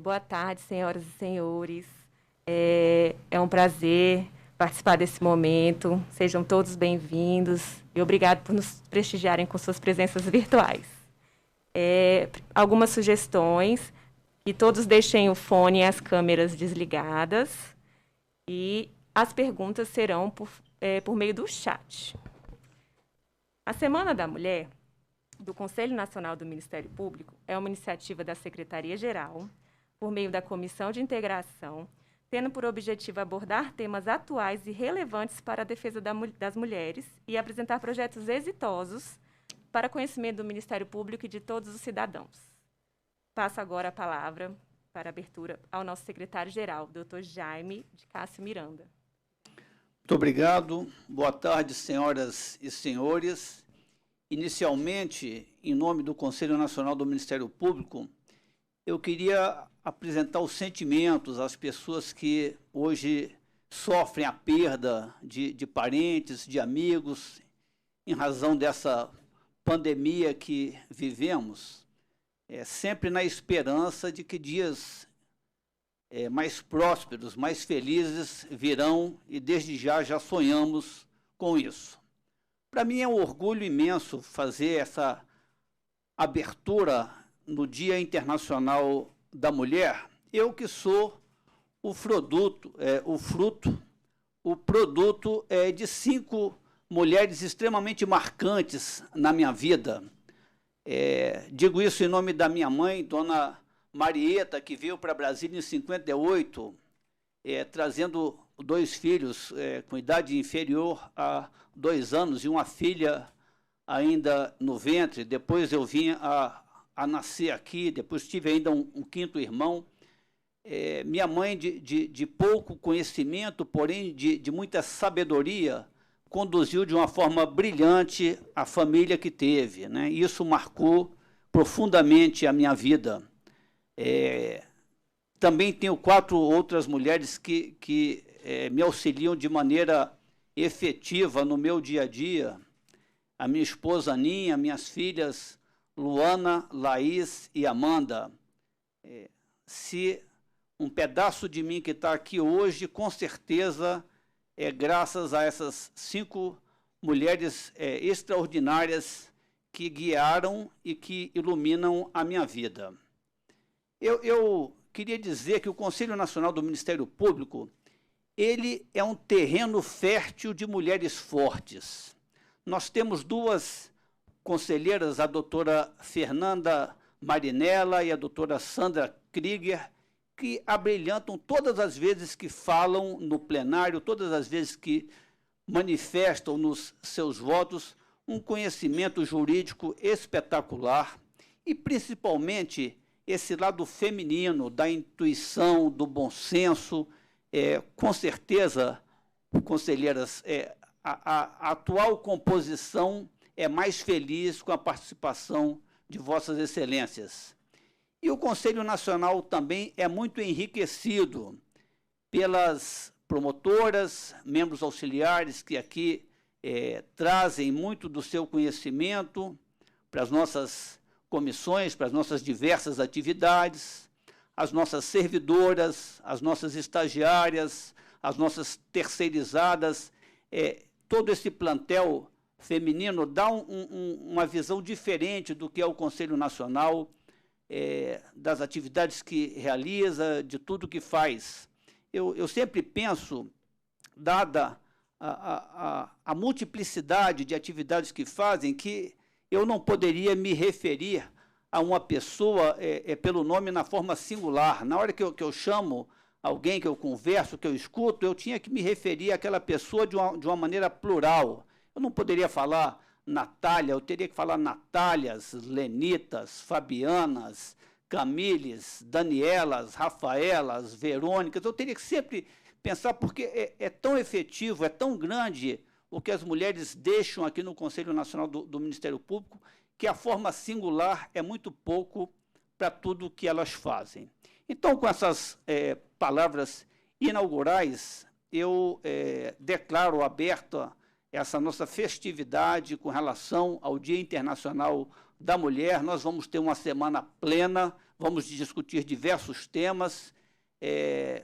Boa tarde, senhoras e senhores. É um prazer participar desse momento. Sejam todos bem-vindos e obrigado por nos prestigiarem com suas presenças virtuais. Algumas sugestões, que todos deixem o fone e as câmeras desligadas e as perguntas serão por meio do chat. A Semana da Mulher, do Conselho Nacional do Ministério Público, é uma iniciativa da Secretaria-Geral, por meio da Comissão de Integração, tendo por objetivo abordar temas atuais e relevantes para a defesa das mulheres e apresentar projetos exitosos para conhecimento do Ministério Público e de todos os cidadãos. Passo agora a palavra para abertura ao nosso secretário-geral, Dr. Jaime de Cássio Miranda. Muito obrigado. Boa tarde, senhoras e senhores. Inicialmente, em nome do Conselho Nacional do Ministério Público, eu queria apresentar os sentimentos às pessoas que hoje sofrem a perda de parentes, de amigos, em razão dessa pandemia que vivemos, sempre na esperança de que dias mais prósperos, mais felizes virão e desde já sonhamos com isso. Para mim é um orgulho imenso fazer essa abertura no Dia Internacional da Mulher. Eu que sou o produto de 5 mulheres extremamente marcantes na minha vida. Digo isso em nome da minha mãe, dona Marieta, que veio para Brasília em 58, trazendo 2 filhos com idade inferior a 2 anos e uma filha ainda no ventre. Depois eu vim a nascer aqui, depois tive ainda um 5º irmão. Minha mãe, de pouco conhecimento, porém de muita sabedoria, conduziu de uma forma brilhante a família que teve, né? Isso marcou profundamente a minha vida. Também tenho 4 outras mulheres que me auxiliam de maneira efetiva no meu dia a dia. A minha esposa Aninha, minhas filhas Luana, Laís e Amanda. Se um pedaço de mim que está aqui hoje, com certeza é graças a essas 5 mulheres extraordinárias que guiaram e que iluminam a minha vida. Eu queria dizer que o Conselho Nacional do Ministério Público, ele é um terreno fértil de mulheres fortes. Nós temos 2 conselheiras, a doutora Fernanda Marinella e a doutora Sandra Krieger, que abrilhantam todas as vezes que falam no plenário, todas as vezes que manifestam nos seus votos um conhecimento jurídico espetacular e, principalmente, esse lado feminino, da intuição, do bom senso. Com certeza, conselheiras, a atual composição é mais feliz com a participação de Vossas Excelências. E o Conselho Nacional também é muito enriquecido pelas promotoras, membros auxiliares que aqui trazem muito do seu conhecimento para as nossas comissões, para as nossas diversas atividades, as nossas servidoras, as nossas estagiárias, as nossas terceirizadas. Todo esse plantel feminino dá uma visão diferente do que é o Conselho Nacional, das atividades que realiza, de tudo que faz. Eu sempre penso, dada a multiplicidade de atividades que fazem, que eu não poderia me referir a uma pessoa pelo nome na forma singular. Na hora que eu chamo alguém, que eu converso, que eu escuto, eu tinha que me referir àquela pessoa de uma maneira plural. Eu não poderia falar Natália, eu teria que falar Natálias, Lenitas, Fabianas, Camiles, Danielas, Rafaelas, Verônicas. Eu teria que sempre pensar, porque é tão efetivo, é tão grande o que as mulheres deixam aqui no Conselho Nacional do Ministério Público, que a forma singular é muito pouco para tudo o que elas fazem. Então, com essas palavras inaugurais, eu declaro aberta essa nossa festividade com relação ao Dia Internacional da Mulher. Nós vamos ter uma semana plena, vamos discutir diversos temas,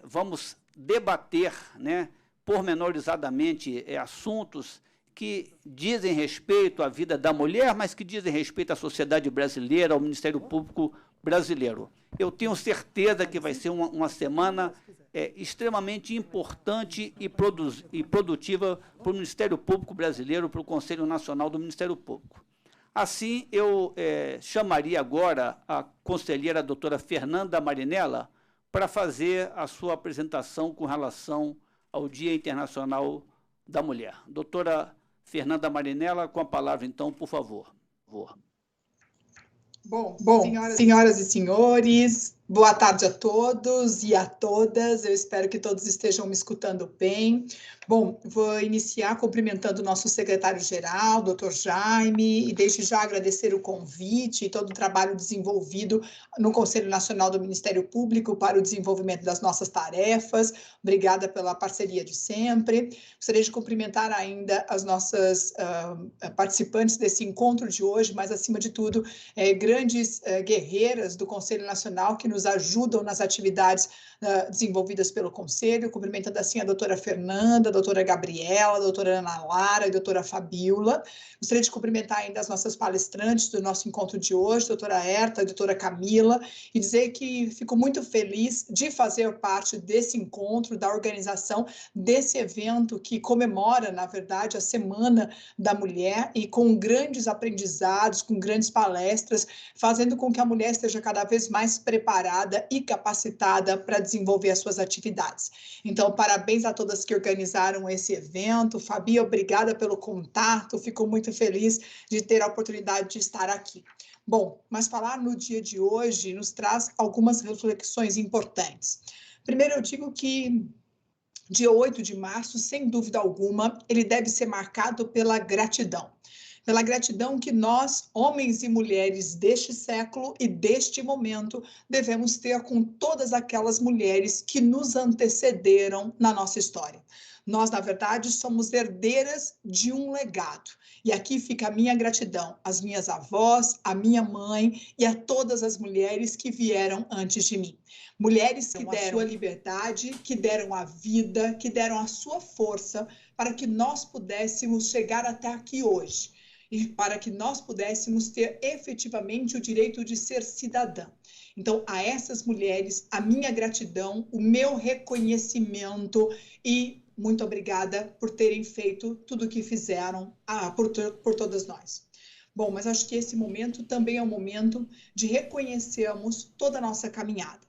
vamos debater, né, pormenorizadamente assuntos que dizem respeito à vida da mulher, mas que dizem respeito à sociedade brasileira, ao Ministério Público brasileiro. Eu tenho certeza que vai ser uma semana extremamente importante e produtiva para o Ministério Público brasileiro, para o Conselho Nacional do Ministério Público. Assim, eu chamaria agora a conselheira doutora Fernanda Marinella para fazer a sua apresentação com relação ao Dia Internacional da Mulher. Doutora Fernanda Marinella, com a palavra, então, por favor. Bom, senhoras e senhores, boa tarde a todos e a todas. Eu espero que todos estejam me escutando bem. Bom, vou iniciar cumprimentando o nosso secretário-geral, doutor Jaime, e desde já agradecer o convite e todo o trabalho desenvolvido no Conselho Nacional do Ministério Público para o desenvolvimento das nossas tarefas. Obrigada pela parceria de sempre. Gostaria de cumprimentar ainda as nossas participantes desse encontro de hoje, mas, acima de tudo, grandes guerreiras do Conselho Nacional que nos ajudam nas atividades desenvolvidas pelo Conselho, cumprimentando assim a doutora Fernanda, a doutora Gabriela, a doutora Ana Lara e a doutora Fabiola. Gostaria de cumprimentar ainda as nossas palestrantes do nosso encontro de hoje, a doutora Herta, a doutora Camila, e dizer que fico muito feliz de fazer parte desse encontro, da organização desse evento que comemora, na verdade, a Semana da Mulher, e com grandes aprendizados, com grandes palestras, fazendo com que a mulher esteja cada vez mais preparada e capacitada para desenvolver as suas atividades. Então, parabéns a todas que organizaram esse evento. Fabi, obrigada pelo contato, fico muito feliz de ter a oportunidade de estar aqui. Bom, mas falar no dia de hoje nos traz algumas reflexões importantes. Primeiro, eu digo que dia 8 de março, sem dúvida alguma, ele deve ser marcado pela gratidão. Pela gratidão que nós, homens e mulheres deste século e deste momento, devemos ter com todas aquelas mulheres que nos antecederam na nossa história. Nós, na verdade, somos herdeiras de um legado. E aqui fica a minha gratidão às minhas avós, à minha mãe e a todas as mulheres que vieram antes de mim. Mulheres que deram a sua liberdade, que deram a vida, que deram a sua força para que nós pudéssemos chegar até aqui hoje. E para que nós pudéssemos ter efetivamente o direito de ser cidadã. Então, a essas mulheres, a minha gratidão, o meu reconhecimento e muito obrigada por terem feito tudo o que fizeram por todas nós. Bom, mas acho que esse momento também é um momento de reconhecermos toda a nossa caminhada.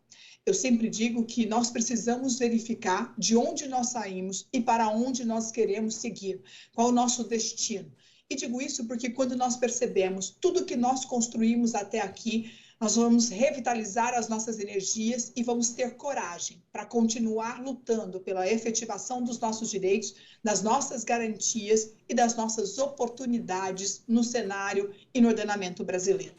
Eu sempre digo que nós precisamos verificar de onde nós saímos e para onde nós queremos seguir, qual o nosso destino. E digo isso porque quando nós percebemos tudo que nós construímos até aqui, nós vamos revitalizar as nossas energias e vamos ter coragem para continuar lutando pela efetivação dos nossos direitos, das nossas garantias e das nossas oportunidades no cenário e no ordenamento brasileiro.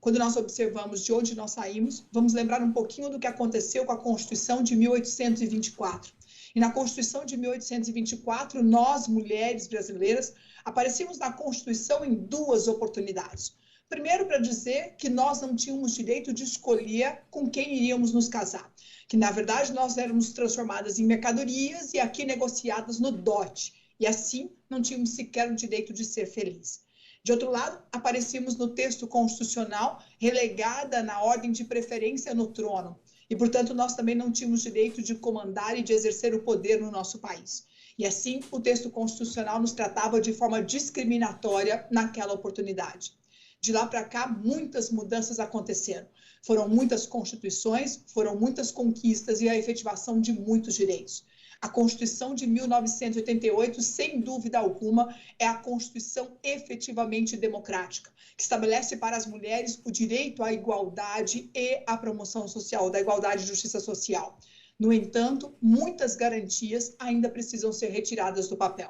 Quando nós observamos de onde nós saímos, vamos lembrar um pouquinho do que aconteceu com a Constituição de 1824. E na Constituição de 1824, nós, mulheres brasileiras, aparecemos na Constituição em duas oportunidades. Primeiro, para dizer que nós não tínhamos direito de escolher com quem iríamos nos casar. Que, na verdade, nós éramos transformadas em mercadorias e aqui negociadas no dote. E assim, não tínhamos sequer o direito de ser felizes. De outro lado, aparecíamos no texto constitucional relegada na ordem de preferência no trono. E, portanto, nós também não tínhamos direito de comandar e de exercer o poder no nosso país. E assim, o texto constitucional nos tratava de forma discriminatória naquela oportunidade. De lá para cá, muitas mudanças aconteceram. Foram muitas constituições, foram muitas conquistas e a efetivação de muitos direitos. A Constituição de 1988, sem dúvida alguma, é a Constituição efetivamente democrática, que estabelece para as mulheres o direito à igualdade e à promoção social, da igualdade e justiça social. No entanto, muitas garantias ainda precisam ser retiradas do papel.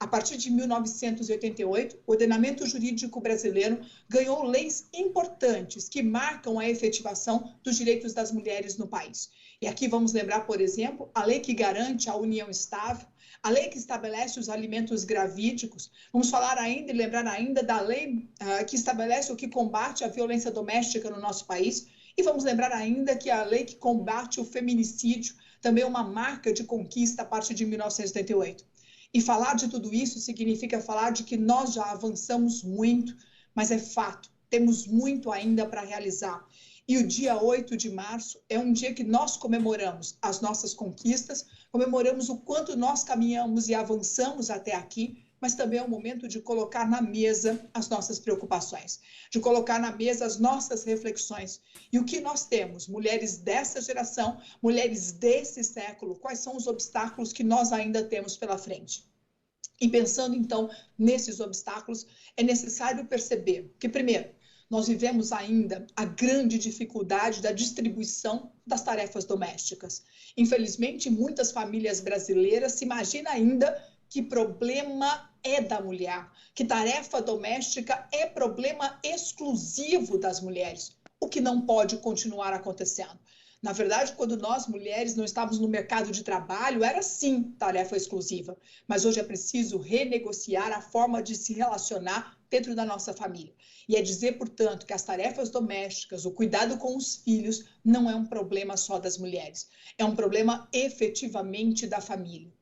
A partir de 1988, o ordenamento jurídico brasileiro ganhou leis importantes que marcam a efetivação dos direitos das mulheres no país. E aqui vamos lembrar, por exemplo, a lei que garante a união estável, a lei que estabelece os alimentos gravídicos. Vamos falar ainda e lembrar ainda da lei que estabelece o que combate a violência doméstica no nosso país. E vamos lembrar ainda que a lei que combate o feminicídio também é uma marca de conquista a partir de 1988. E falar de tudo isso significa falar de que nós já avançamos muito, mas é fato, temos muito ainda para realizar. E o dia 8 de março é um dia que nós comemoramos as nossas conquistas, comemoramos o quanto nós caminhamos e avançamos até aqui, mas também é um momento de colocar na mesa as nossas preocupações, de colocar na mesa as nossas reflexões. E o que nós temos, mulheres dessa geração, mulheres desse século, quais são os obstáculos que nós ainda temos pela frente? E pensando, então, nesses obstáculos, é necessário perceber que, primeiro, nós vivemos ainda a grande dificuldade da distribuição das tarefas domésticas. Infelizmente, muitas famílias brasileiras se imaginam ainda que problema é da mulher, que tarefa doméstica é problema exclusivo das mulheres, o que não pode continuar acontecendo. Na verdade, quando nós, mulheres, não estávamos no mercado de trabalho, era sim tarefa exclusiva. Mas hoje é preciso renegociar a forma de se relacionar dentro da nossa família. E é dizer, portanto, que as tarefas domésticas, o cuidado com os filhos, não é um problema só das mulheres. É um problema efetivamente da família.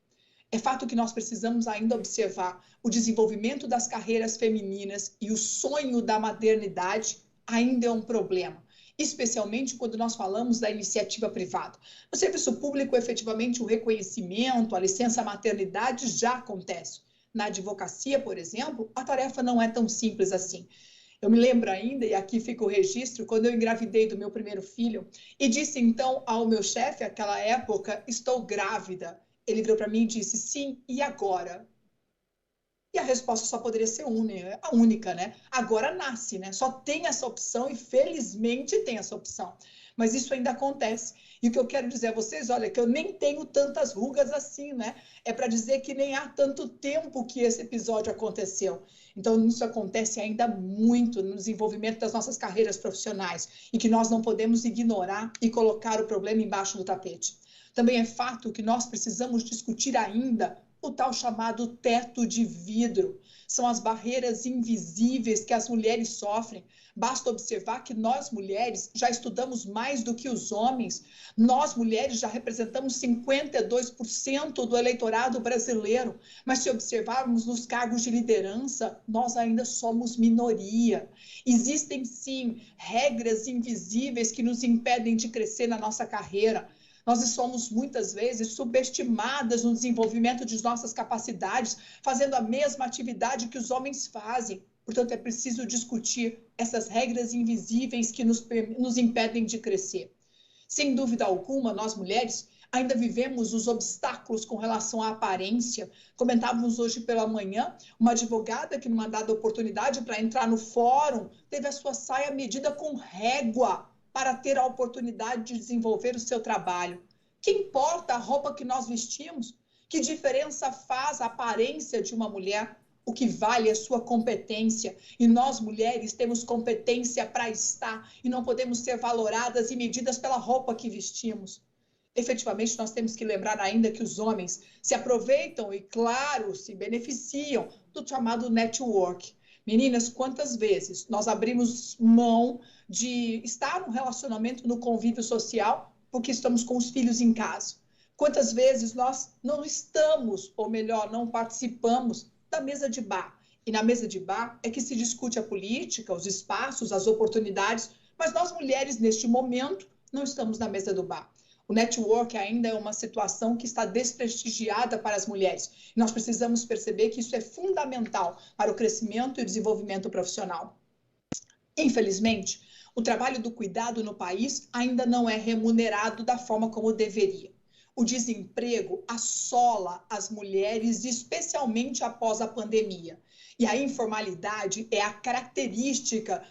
É fato que nós precisamos ainda observar o desenvolvimento das carreiras femininas e o sonho da maternidade ainda é um problema, especialmente quando nós falamos da iniciativa privada. No serviço público, efetivamente, o reconhecimento, a licença maternidade já acontece. Na advocacia, por exemplo, a tarefa não é tão simples assim. Eu me lembro ainda, e aqui fica o registro, quando eu engravidei do meu primeiro filho e disse então ao meu chefe, naquela época, estou grávida. Ele virou para mim e disse, sim, e agora? E a resposta só poderia ser a única, né? Agora nasce, né? Só tem essa opção e felizmente tem essa opção. Mas isso ainda acontece. E o que eu quero dizer a vocês, olha, que eu nem tenho tantas rugas assim, né? É para dizer que nem há tanto tempo que esse episódio aconteceu. Então, isso acontece ainda muito no desenvolvimento das nossas carreiras profissionais e que nós não podemos ignorar e colocar o problema embaixo do tapete. Também é fato que nós precisamos discutir ainda o tal chamado teto de vidro. São as barreiras invisíveis que as mulheres sofrem. Basta observar que nós, mulheres, já estudamos mais do que os homens. Nós, mulheres, já representamos 52% do eleitorado brasileiro. Mas se observarmos nos cargos de liderança, nós ainda somos minoria. Existem, sim, regras invisíveis que nos impedem de crescer na nossa carreira. Nós somos, muitas vezes, subestimadas no desenvolvimento de nossas capacidades, fazendo a mesma atividade que os homens fazem. Portanto, é preciso discutir essas regras invisíveis que nos impedem de crescer. Sem dúvida alguma, nós mulheres ainda vivemos os obstáculos com relação à aparência. Comentávamos hoje pela manhã, uma advogada que, numa dada oportunidade para entrar no fórum, teve a sua saia medida com régua, para ter a oportunidade de desenvolver o seu trabalho. Que importa a roupa que nós vestimos? Que diferença faz a aparência de uma mulher? O que vale é a sua competência. E nós, mulheres, temos competência para estar e não podemos ser valoradas e medidas pela roupa que vestimos. Efetivamente, nós temos que lembrar ainda que os homens se aproveitam e, claro, se beneficiam do chamado network. Meninas, quantas vezes nós abrimos mão de estar no relacionamento, no convívio social, porque estamos com os filhos em casa? Quantas vezes nós não estamos, ou melhor, não participamos da mesa de bar? E na mesa de bar é que se discute a política, os espaços, as oportunidades, mas nós mulheres, neste momento, não estamos na mesa do bar. O network ainda é uma situação que está desprestigiada para as mulheres. Nós precisamos perceber que isso é fundamental para o crescimento e o desenvolvimento profissional. Infelizmente, o trabalho do cuidado no país ainda não é remunerado da forma como deveria. O desemprego assola as mulheres, especialmente após a pandemia. E a informalidade é a característica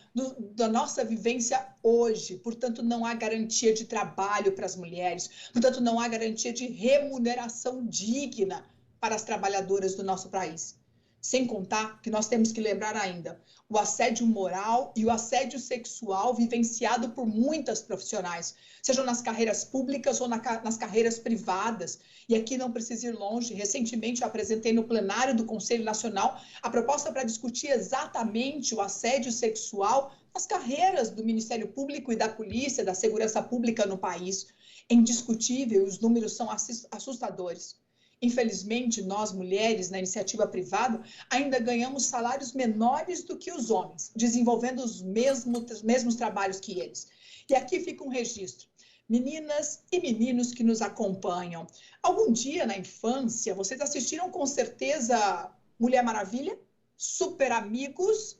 da nossa vivência hoje. Portanto, não há garantia de trabalho para as mulheres. Portanto, não há garantia de remuneração digna para as trabalhadoras do nosso país. Sem contar que nós temos que lembrar ainda o assédio moral e o assédio sexual vivenciado por muitas profissionais, sejam nas carreiras públicas ou nas carreiras privadas. E aqui não precisa ir longe. Recentemente eu apresentei no plenário do Conselho Nacional a proposta para discutir exatamente o assédio sexual as carreiras do Ministério Público e da Polícia, da Segurança Pública no país. É indiscutível, os números são assustadores. Infelizmente, nós, mulheres, na iniciativa privada, ainda ganhamos salários menores do que os homens, desenvolvendo os mesmos trabalhos que eles. E aqui fica um registro. Meninas e meninos que nos acompanham, algum dia na infância, vocês assistiram com certeza Mulher Maravilha, Super Amigos,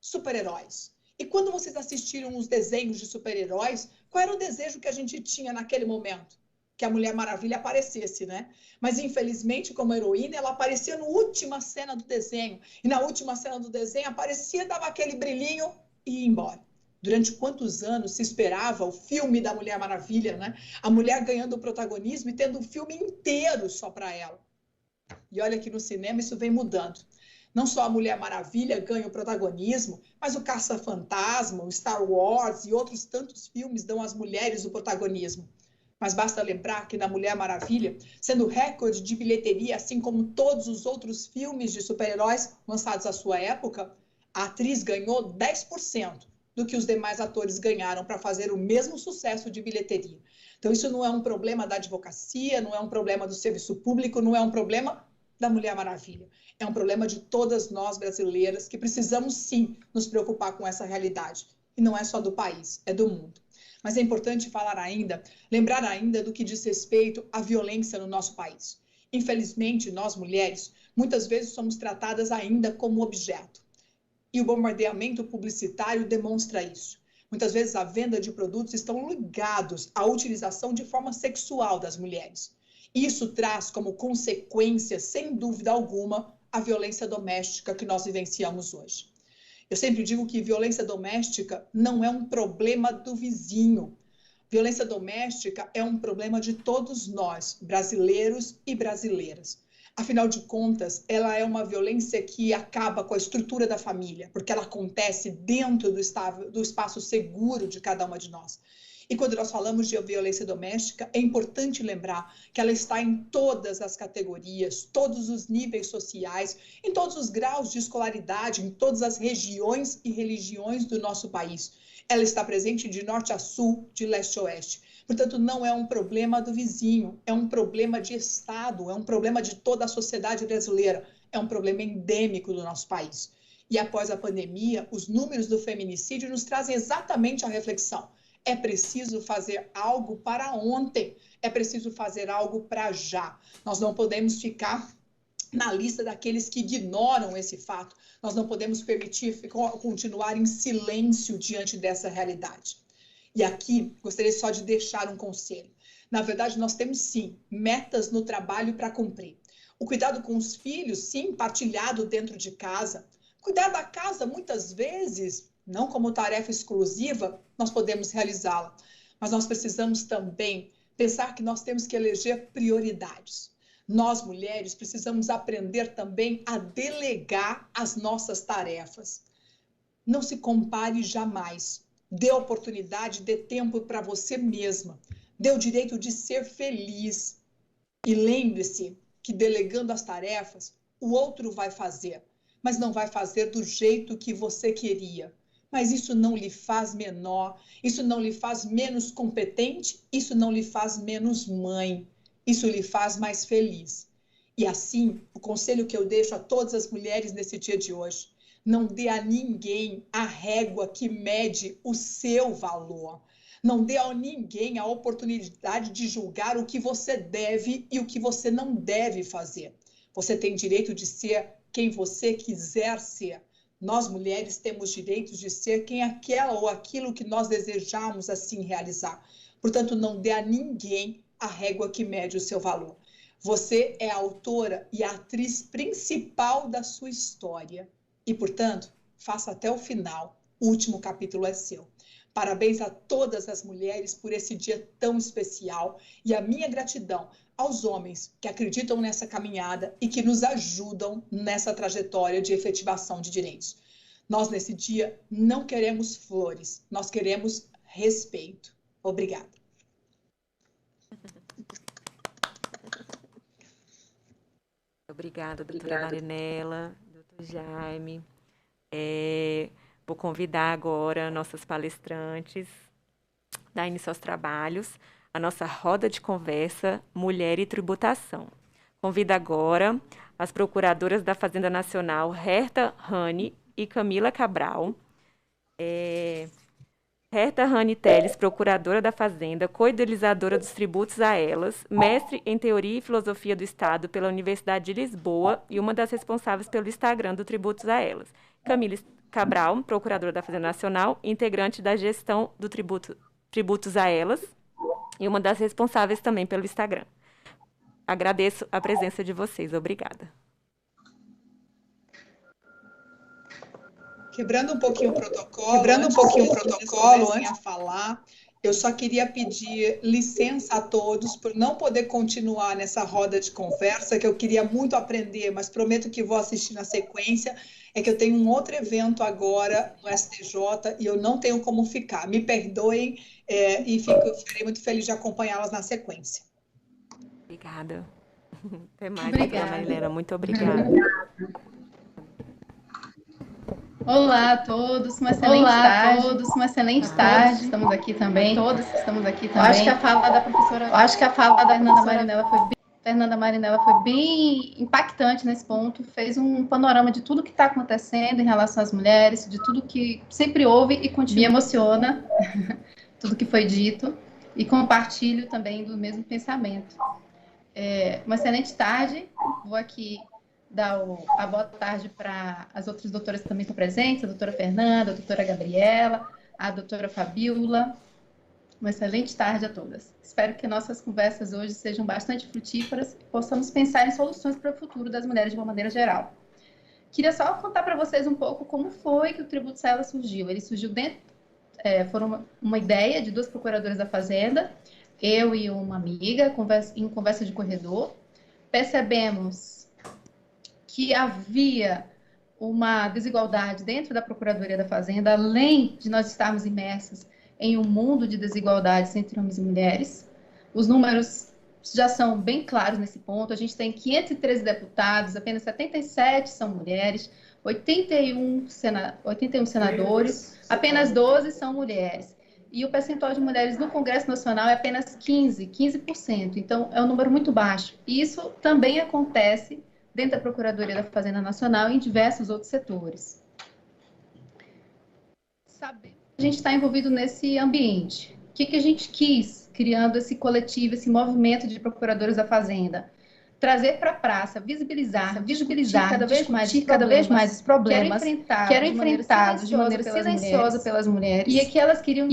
Super-Heróis. E quando vocês assistiram os desenhos de super-heróis, qual era o desejo que a gente tinha naquele momento? Que a Mulher Maravilha aparecesse, né? Mas, infelizmente, como heroína, ela aparecia na última cena do desenho. E na última cena do desenho aparecia, dava aquele brilhinho e ia embora. Durante quantos anos se esperava o filme da Mulher Maravilha, né? A mulher ganhando o protagonismo e tendo um filme inteiro só para ela. E olha que no cinema isso vem mudando. Não só a Mulher Maravilha ganha o protagonismo, mas o Caça-Fantasma, o Star Wars e outros tantos filmes dão às mulheres o protagonismo. Mas basta lembrar que na Mulher Maravilha, sendo recorde de bilheteria, assim como todos os outros filmes de super-heróis lançados à sua época, a atriz ganhou 10% do que os demais atores ganharam para fazer o mesmo sucesso de bilheteria. Então, isso não é um problema da advocacia, não é um problema do serviço público, não é um problema da Mulher Maravilha. É um problema de todas nós brasileiras que precisamos, sim, nos preocupar com essa realidade. E não é só do país, é do mundo. Mas é importante falar ainda, lembrar ainda do que diz respeito à violência no nosso país. Infelizmente, nós mulheres, muitas vezes somos tratadas ainda como objeto. E o bombardeamento publicitário demonstra isso. Muitas vezes a venda de produtos estão ligados à utilização de forma sexual das mulheres. Isso traz como consequência, sem dúvida alguma, a violência doméstica que nós vivenciamos hoje. Eu sempre digo que violência doméstica não é um problema do vizinho. Violência doméstica é um problema de todos nós, brasileiros e brasileiras. Afinal de contas, ela é uma violência que acaba com a estrutura da família, porque ela acontece dentro do espaço seguro de cada uma de nós. E quando nós falamos de violência doméstica, é importante lembrar que ela está em todas as categorias, todos os níveis sociais, em todos os graus de escolaridade, em todas as regiões e religiões do nosso país. Ela está presente de norte a sul, de leste a oeste. Portanto, não é um problema do vizinho, é um problema de Estado, é um problema de toda a sociedade brasileira, é um problema endêmico do nosso país. E após a pandemia, os números do feminicídio nos trazem exatamente a reflexão. É preciso fazer algo para ontem, é preciso fazer algo para já. Nós não podemos ficar na lista daqueles que ignoram esse fato. Nós não podemos permitir continuar em silêncio diante dessa realidade. E aqui, gostaria só de deixar um conselho. Na verdade, nós temos, sim, metas no trabalho para cumprir. O cuidado com os filhos, sim, partilhado dentro de casa. Cuidar da casa, muitas vezes, não como tarefa exclusiva, nós podemos realizá-la. Mas nós precisamos também pensar que nós temos que eleger prioridades. Nós, mulheres, precisamos aprender também a delegar as nossas tarefas. Não se compare jamais. Dê oportunidade, dê tempo para você mesma. Dê o direito de ser feliz. E lembre-se que delegando as tarefas, o outro vai fazer, mas não vai fazer do jeito que você queria. Mas isso não lhe faz menor, isso não lhe faz menos competente, isso não lhe faz menos mãe, isso lhe faz mais feliz. E assim, o conselho que eu deixo a todas as mulheres nesse dia de hoje, não dê a ninguém a régua que mede o seu valor. Não dê a ninguém a oportunidade de julgar o que você deve e o que você não deve fazer. Você tem direito de ser quem você quiser ser. Nós, mulheres, temos direito de ser quem aquela ou aquilo que nós desejamos assim realizar. Portanto, não dê a ninguém a régua que mede o seu valor. Você é a autora e a atriz principal da sua história. E, portanto, faça até o final. O último capítulo é seu. Parabéns a todas as mulheres por esse dia tão especial e a minha gratidão aos homens que acreditam nessa caminhada e que nos ajudam nessa trajetória de efetivação de direitos. Nós, nesse dia, não queremos flores, nós queremos respeito. Obrigada. Obrigada, doutora Marinela, doutor Jaime. Vou convidar agora nossas palestrantes, dar início aos trabalhos, a nossa roda de conversa Mulher e Tributação. Convido agora as procuradoras da Fazenda Nacional, Herta Rani e Camila Cabral. Herta Rani Teles, procuradora da Fazenda, co-idealizadora dos tributos a elas, mestre em Teoria e Filosofia do Estado pela Universidade de Lisboa e uma das responsáveis pelo Instagram do Tributos a Elas. Camila Cabral, procuradora da Fazenda Nacional, integrante da gestão do Tributos a Elas e uma das responsáveis também pelo Instagram. Agradeço a presença de vocês. Obrigada. Quebrando um pouquinho o protocolo, antes de falar, eu só queria pedir licença a todos por não poder continuar nessa roda de conversa, que eu queria muito aprender, mas prometo que vou assistir na sequência. É que eu tenho um outro evento agora no STJ e eu não tenho como ficar. Me perdoem e ficarei muito feliz de acompanhá-las na sequência. Obrigada. Até mais, Obrigada. Marilena. Muito obrigada. Olá a todos, uma excelente tarde. Estamos aqui também. Todos que estamos aqui também. Acho que a fala da Fernanda Marinella foi bem impactante nesse ponto, fez um panorama de tudo que está acontecendo em relação às mulheres, de tudo que sempre houve e continua. Me emociona tudo que foi dito e compartilho também do mesmo pensamento. Uma excelente tarde, vou aqui dar a boa tarde para as outras doutoras que também estão presentes, a doutora Fernanda, a doutora Gabriela, a doutora Fabíola. Uma excelente tarde a todas. Espero que nossas conversas hoje sejam bastante frutíferas e possamos pensar em soluções para o futuro das mulheres de uma maneira geral. Queria só contar para vocês um pouco como foi que o Tributos a Elas surgiu. Ele surgiu foram uma ideia de duas procuradoras da Fazenda, eu e uma amiga, em conversa de corredor. Percebemos que havia uma desigualdade dentro da Procuradoria da Fazenda, além de nós estarmos imersos em um mundo de desigualdades entre homens e mulheres. Os números já são bem claros nesse ponto. A gente tem 513 deputados, apenas 77 são mulheres, 81 senadores, apenas 12 são mulheres. E o percentual de mulheres no Congresso Nacional é apenas 15%. Então, é um número muito baixo. E isso também acontece dentro da Procuradoria da Fazenda Nacional e em diversos outros setores. A gente está envolvido nesse ambiente. O que a gente quis, criando esse coletivo, esse movimento de procuradores da Fazenda? Trazer para a praça, visibilizar cada vez mais os problemas que eram enfrentados de maneira silenciosa pelas mulheres. E é que elas queriam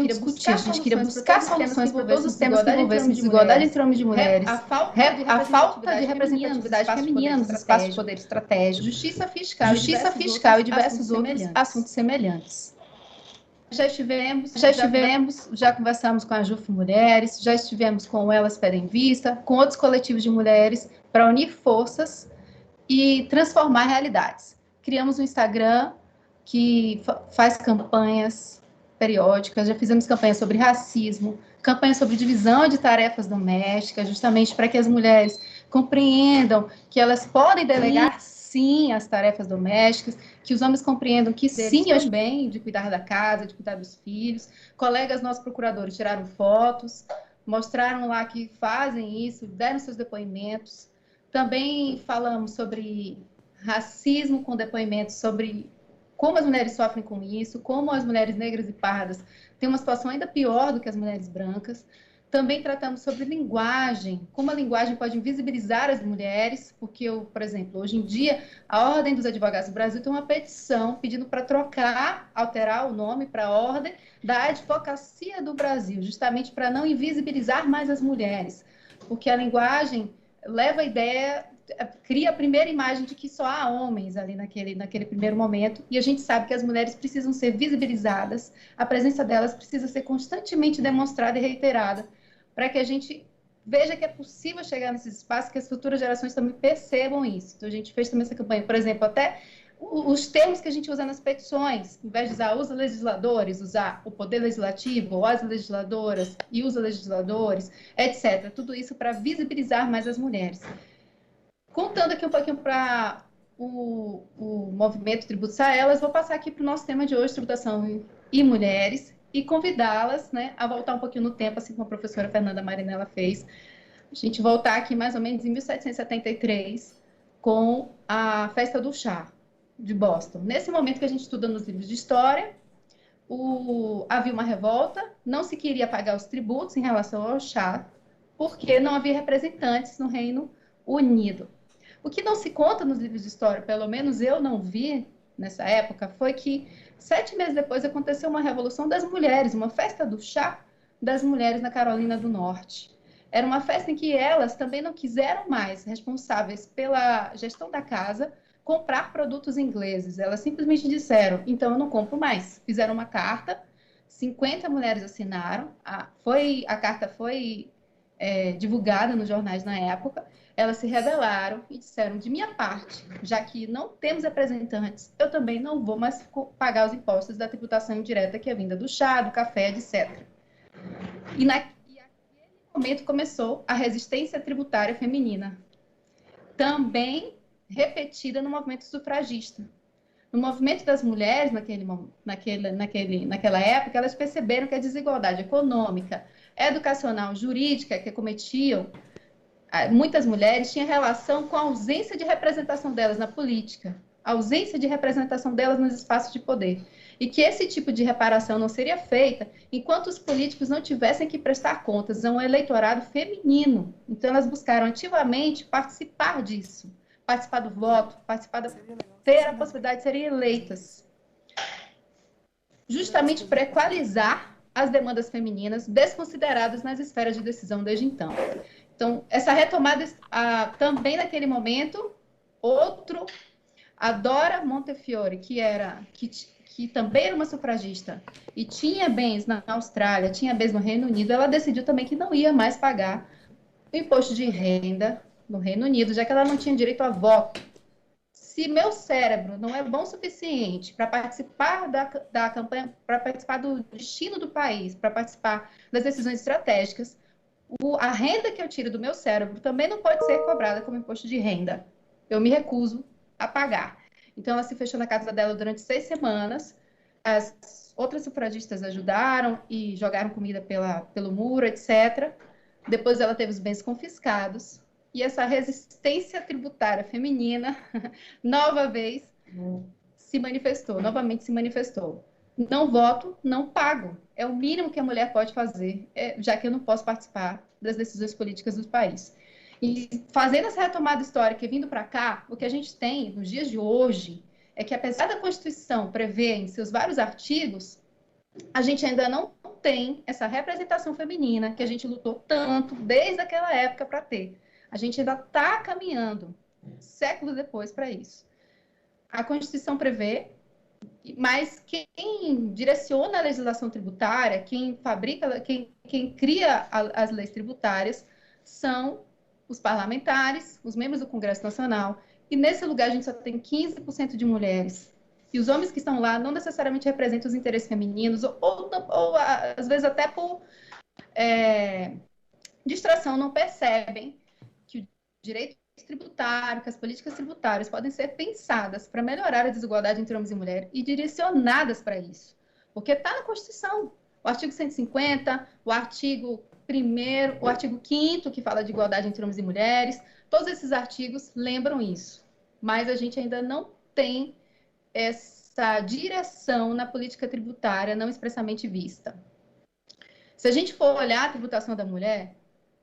discutir. A gente queria buscar soluções para todos os temas que envolvessem desigualdade entre homens e mulheres, a falta de representatividade feminina nos espaços de poder estratégico, justiça fiscal e diversos outros assuntos semelhantes. Já conversamos com a JUF Mulheres, já estivemos com Elas Pedem Vista, com outros coletivos de mulheres, para unir forças e transformar realidades. Criamos um Instagram que faz campanhas periódicas, já fizemos campanhas sobre racismo, campanhas sobre divisão de tarefas domésticas, justamente para que as mulheres compreendam que elas podem delegar sim as tarefas domésticas, que os homens compreendam que sim, também de cuidar da casa, de cuidar dos filhos. Colegas nossos procuradores tiraram fotos, mostraram lá que fazem isso, deram seus depoimentos. Também falamos sobre racismo com depoimentos, sobre como as mulheres sofrem com isso, como as mulheres negras e pardas têm uma situação ainda pior do que as mulheres brancas. Também tratamos sobre linguagem, como a linguagem pode invisibilizar as mulheres, porque, por exemplo, hoje em dia, a Ordem dos Advogados do Brasil tem uma petição pedindo para alterar o nome para a Ordem da Advocacia do Brasil, justamente para não invisibilizar mais as mulheres, porque a linguagem leva a ideia, cria a primeira imagem de que só há homens ali naquele primeiro momento, e a gente sabe que as mulheres precisam ser visibilizadas, a presença delas precisa ser constantemente demonstrada e reiterada, para que a gente veja que é possível chegar nesses espaços, que as futuras gerações também percebam isso. Então, a gente fez também essa campanha, por exemplo, até os termos que a gente usa nas petições, em vez de usar os legisladores, usar o poder legislativo, ou as legisladoras e os legisladores, etc. Tudo isso para visibilizar mais as mulheres. Contando aqui um pouquinho para o movimento Tributos a Elas, vou passar aqui para o nosso tema de hoje, tributação e mulheres, e convidá-las, né, a voltar um pouquinho no tempo, assim como a professora Fernanda Marinella fez. A gente voltar aqui mais ou menos em 1773, com a Festa do Chá de Boston. Nesse momento que a gente estuda nos livros de história, havia uma revolta, não se queria pagar os tributos em relação ao chá, porque não havia representantes no Reino Unido. O que não se conta nos livros de história, pelo menos eu não vi nessa época, foi que 7 meses depois aconteceu uma revolução das mulheres, uma festa do chá das mulheres na Carolina do Norte. Era uma festa em que elas também não quiseram mais, responsáveis pela gestão da casa, comprar produtos ingleses. Elas simplesmente disseram, então eu não compro mais. Fizeram uma carta, 50 mulheres assinaram, a carta foi divulgada nos jornais na época, elas se rebelaram e disseram, de minha parte, já que não temos representantes, eu também não vou mais pagar os impostos da tributação indireta que é vinda do chá, do café, etc. E naquele momento começou a resistência tributária feminina, também repetida no movimento sufragista. No movimento das mulheres, naquela época, elas perceberam que a desigualdade econômica, educacional, jurídica que cometiam muitas mulheres tinha relação com a ausência de representação delas na política, a ausência de representação delas nos espaços de poder. E que esse tipo de reparação não seria feita enquanto os políticos não tivessem que prestar contas a um eleitorado feminino. Então, elas buscaram ativamente participar disso, participar do voto, ter a possibilidade de serem eleitas. Justamente para equalizar as demandas femininas desconsideradas nas esferas de decisão desde então. Então, essa retomada também naquele momento, a Dora Montefiore, que também era uma sufragista e tinha bens na Austrália, tinha bens no Reino Unido, ela decidiu também que não ia mais pagar o imposto de renda no Reino Unido, já que ela não tinha direito a voto. Se meu cérebro não é bom o suficiente para participar da campanha, para participar do destino do país, para participar das decisões estratégicas, a renda que eu tiro do meu cérebro também não pode ser cobrada como imposto de renda. Eu me recuso a pagar. Então, ela se fechou na casa dela durante 6 semanas. As outras sufragistas ajudaram e jogaram comida pelo muro, etc. Depois, ela teve os bens confiscados. E essa resistência tributária feminina, novamente se manifestou. Não voto, não pago. É o mínimo que a mulher pode fazer, já que eu não posso participar das decisões políticas do país. E fazendo essa retomada histórica e vindo para cá, o que a gente tem nos dias de hoje é que, apesar da Constituição prever em seus vários artigos, a gente ainda não tem essa representação feminina que a gente lutou tanto desde aquela época para ter. A gente ainda está caminhando séculos depois para isso. A Constituição prevê, mas quem direciona a legislação tributária, quem fabrica, quem cria as leis tributárias são os parlamentares, os membros do Congresso Nacional, e nesse lugar a gente só tem 15% de mulheres. E os homens que estão lá não necessariamente representam os interesses femininos, ou às vezes até por distração, não percebem que o direito tributário, que as políticas tributárias podem ser pensadas para melhorar a desigualdade entre homens e mulheres e direcionadas para isso. Porque está na Constituição. O artigo 150, o artigo 1º, o artigo 5º, que fala de igualdade entre homens e mulheres, todos esses artigos lembram isso. Mas a gente ainda não tem essa direção na política tributária não expressamente vista. Se a gente for olhar a tributação da mulher,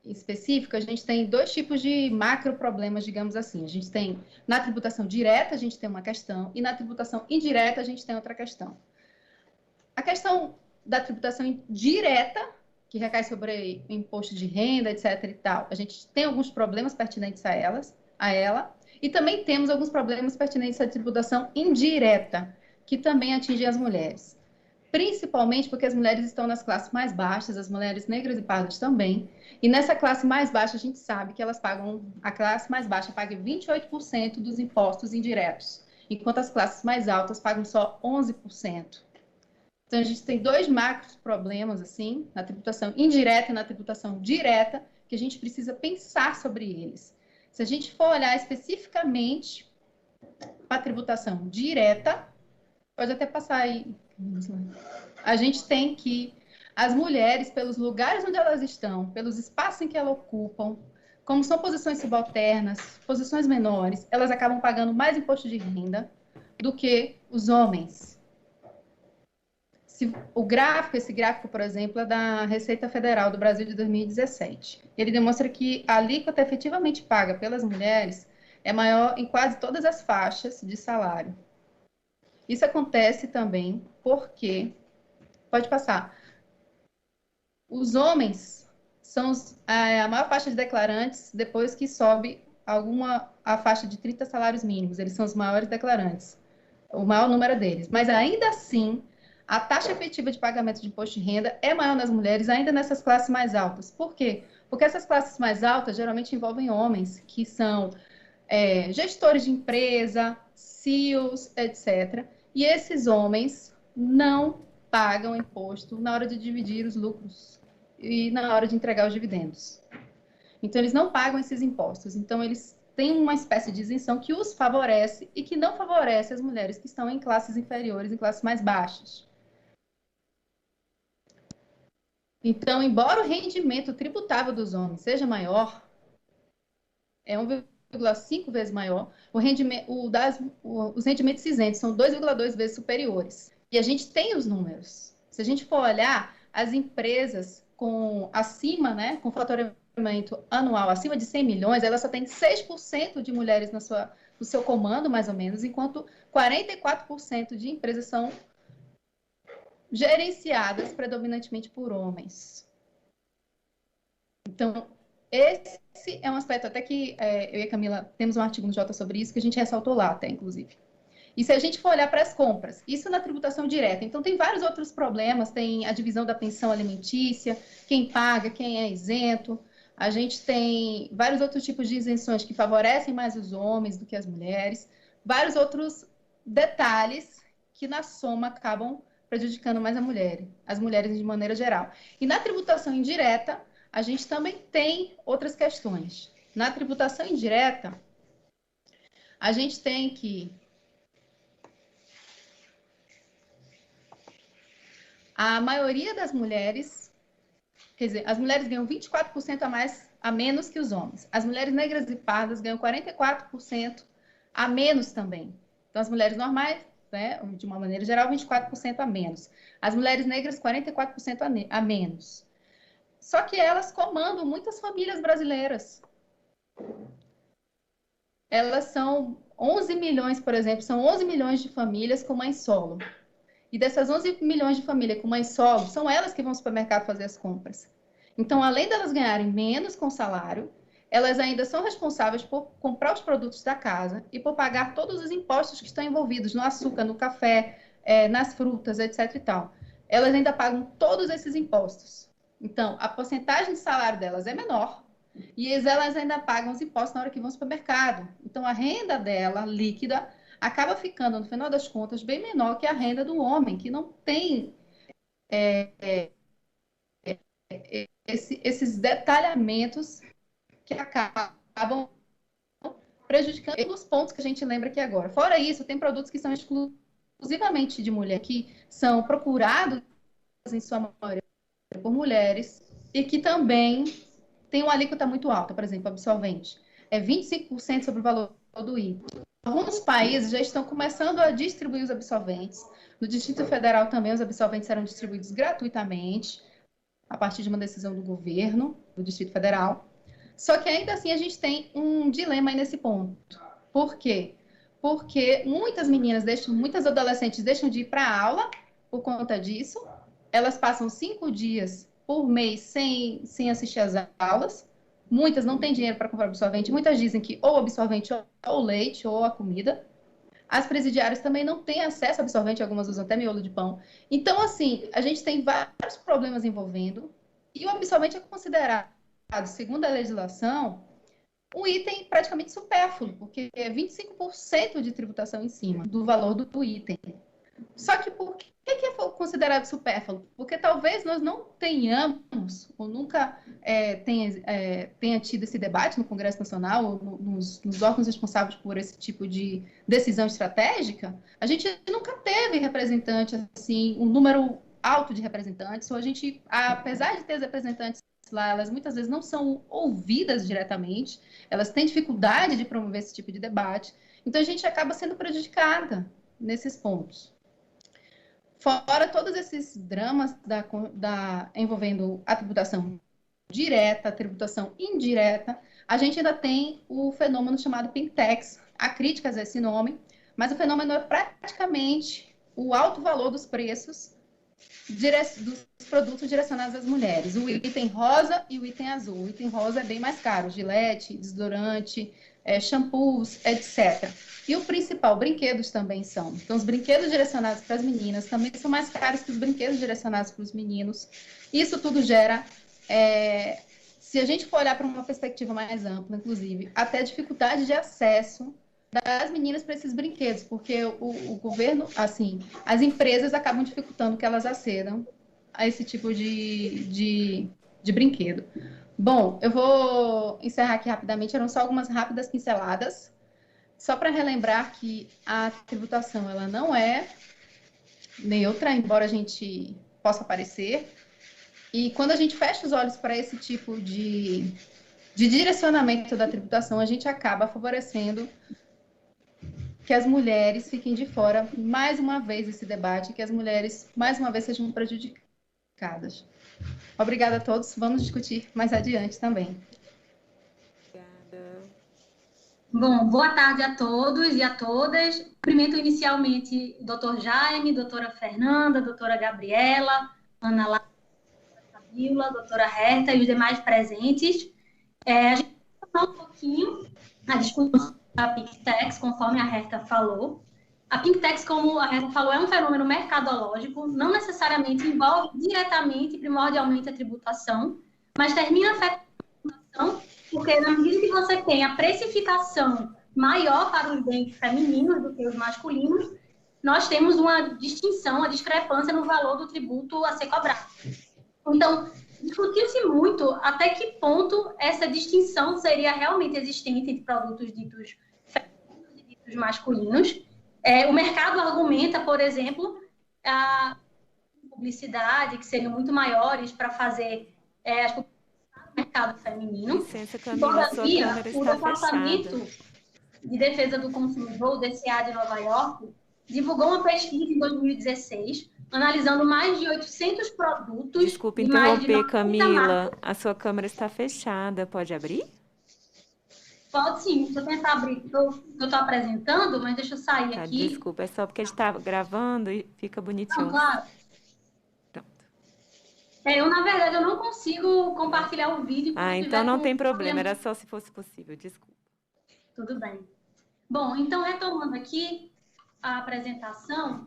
em específico, a gente tem 2 tipos de macro problemas, digamos assim. A gente tem, na tributação direta, a gente tem uma questão, e na tributação indireta, a gente tem outra questão. A questão da tributação indireta, que recai sobre o imposto de renda, etc. e tal, a gente tem alguns problemas pertinentes a ela, e também temos alguns problemas pertinentes à tributação indireta, que também atingem as mulheres. Principalmente porque as mulheres estão nas classes mais baixas, as mulheres negras e pardas também. E nessa classe mais baixa, a gente sabe que a classe mais baixa paga 28% dos impostos indiretos, enquanto as classes mais altas pagam só 11%. Então, a gente tem 2 macros problemas, assim, na tributação indireta e na tributação direta, que a gente precisa pensar sobre eles. Se a gente for olhar especificamente para a tributação direta, pode até passar aí, a gente tem que as mulheres, pelos lugares onde elas estão, pelos espaços em que elas ocupam, como são posições subalternas, posições menores, elas acabam pagando mais imposto de renda do que os homens. Esse gráfico, por exemplo, é da Receita Federal do Brasil de 2017. Ele demonstra que a alíquota efetivamente paga pelas mulheres é maior em quase todas as faixas de salário. Isso acontece também porque, pode passar, os homens são a maior faixa de declarantes depois que sobe a faixa de 30 salários mínimos. Eles são os maiores declarantes, o maior número deles. Mas ainda assim, a taxa efetiva de pagamento de imposto de renda é maior nas mulheres, ainda nessas classes mais altas. Por quê? Porque essas classes mais altas geralmente envolvem homens que são gestores de empresa, CEOs, etc. E esses homens não pagam imposto na hora de dividir os lucros e na hora de entregar os dividendos. Então, eles não pagam esses impostos. Então, eles têm uma espécie de isenção que os favorece e que não favorece as mulheres que estão em classes inferiores, em classes mais baixas. Então, embora o rendimento tributável dos homens seja maior, é 1,5 vezes maior, os rendimentos isentos são 2,2 vezes superiores. E a gente tem os números. Se a gente for olhar, as empresas com faturamento anual acima de 100 milhões, elas só têm 6% de mulheres no seu comando, mais ou menos, enquanto 44% de empresas são gerenciadas predominantemente por homens. Então, esse é um aspecto até que eu e a Camila temos um artigo no Jota sobre isso, que a gente ressaltou lá até, inclusive. E se a gente for olhar para as compras, isso na tributação direta. Então, tem vários outros problemas, tem a divisão da pensão alimentícia, quem paga, quem é isento. A gente tem vários outros tipos de isenções que favorecem mais os homens do que as mulheres. Vários outros detalhes que, na soma, acabam prejudicando mais as mulheres de maneira geral. E na tributação indireta, a gente também tem outras questões. Na tributação indireta, a gente tem que a maioria das mulheres, quer dizer, as mulheres ganham 24% a menos que os homens. As mulheres negras e pardas ganham 44% a menos também. Então, as mulheres normais, né, de uma maneira geral, 24% a menos. As mulheres negras, 44% a menos. Só que elas comandam muitas famílias brasileiras. Elas são 11 milhões, por exemplo, são 11 milhões de famílias com mãe solo. E dessas 11 milhões de famílias com mãe solo, são elas que vão ao supermercado fazer as compras. Então, além delas ganharem menos com salário, elas ainda são responsáveis por comprar os produtos da casa e por pagar todos os impostos que estão envolvidos no açúcar, no café, nas frutas, etc. e tal. Elas ainda pagam todos esses impostos. Então, a porcentagem de salário delas é menor e elas ainda pagam os impostos na hora que vão ao supermercado. Então, a renda dela, líquida, acaba ficando, no final das contas, bem menor que a renda do homem, que não tem esses detalhamentos que acabam prejudicando os pontos que a gente lembra aqui agora. Fora isso, tem produtos que são exclusivamente de mulher, que são procurados, em sua maioria, por mulheres, e que também tem uma alíquota muito alta, por exemplo, absorvente. É 25% sobre o valor do item. Alguns países já estão começando a distribuir os absorventes. No Distrito Federal também os absorventes serão distribuídos gratuitamente, a partir de uma decisão do governo do Distrito Federal. Só que ainda assim a gente tem um dilema aí nesse ponto. Por quê? Porque muitas adolescentes deixam de ir para a aula por conta disso. Elas passam 5 dias por mês sem assistir às aulas. Muitas não têm dinheiro para comprar absorvente. Muitas dizem que ou absorvente ou leite ou a comida. As presidiárias também não têm acesso a absorvente, algumas usam até miolo de pão. Então, assim, a gente tem vários problemas envolvendo e o absorvente é considerado, segundo a legislação, um item praticamente supérfluo, porque é 25% de tributação em cima do valor do item. Só que por que é considerado supérfluo? Porque talvez nós não tenhamos, ou nunca tenha tido esse debate no Congresso Nacional, ou nos órgãos responsáveis por esse tipo de decisão estratégica, a gente nunca teve representante, assim, um número alto de representantes, ou a gente, apesar de ter representantes lá, elas muitas vezes não são ouvidas diretamente, elas têm dificuldade de promover esse tipo de debate, então a gente acaba sendo prejudicada nesses pontos. Fora todos esses dramas envolvendo a tributação direta, a tributação indireta, a gente ainda tem o fenômeno chamado Pink Tax. Há críticas a esse nome, mas o fenômeno é praticamente o alto valor dos preços dos produtos direcionados às mulheres. O item rosa e o item azul. O item rosa é bem mais caro, gilete, desodorante, shampoos, etc. E o principal, brinquedos também são. Então, os brinquedos direcionados para as meninas também são mais caros que os brinquedos direcionados para os meninos. Isso tudo gera, se a gente for olhar para uma perspectiva mais ampla, inclusive, até dificuldade de acesso das meninas para esses brinquedos, porque o governo, assim, as empresas acabam dificultando que elas acedam a esse tipo de brinquedo. Bom, eu vou encerrar aqui rapidamente, eram só algumas rápidas pinceladas, só para relembrar que a tributação ela não é neutra, embora a gente possa parecer, e quando a gente fecha os olhos para esse tipo de direcionamento da tributação, a gente acaba favorecendo que as mulheres fiquem de fora, mais uma vez, desse debate, que as mulheres, mais uma vez, sejam prejudicadas. Obrigada a todos, vamos discutir mais adiante também. Obrigada. Bom, boa tarde a todos e a todas. Cumprimento inicialmente o doutor Jaime, doutora Fernanda, doutora Gabriela, Ana Laura, Fabíola, doutora Herta e os demais presentes. A gente vai falar um pouquinho a discussão da Pink Tax, conforme a Herta falou. A Pink Tax, como a Herta falou, é um fenômeno mercadológico, não necessariamente envolve diretamente e primordialmente a tributação, mas termina afetando a tributação, porque na medida que você tem a precificação maior para os bens femininos do que os masculinos, nós temos uma distinção, uma discrepância no valor do tributo a ser cobrado. Então, discutiu-se muito até que ponto essa distinção seria realmente existente entre produtos ditos femininos e ditos masculinos. O mercado argumenta, por exemplo, a publicidade, que seriam muito maiores para fazer as publicidades no mercado feminino. Licença, Camila, Todavia, o está Departamento fechada. de Defesa do Consumidor, o DCA de Nova York, divulgou uma pesquisa em 2016, analisando mais de 800 produtos. Desculpe de mais de interromper, 90 Camila. marcas. A sua câmera está fechada. Pode abrir? Pode sim, deixa eu tentar abrir, eu estou apresentando, mas deixa eu sair Tá, aqui. desculpa, é só porque a gente está gravando e fica bonitinho. Não, claro. Pronto. Eu, na verdade, eu não consigo compartilhar o vídeo. Ah, então não tem problema, era só se fosse possível, desculpa. Tudo bem. Bom, então, retomando aqui a apresentação,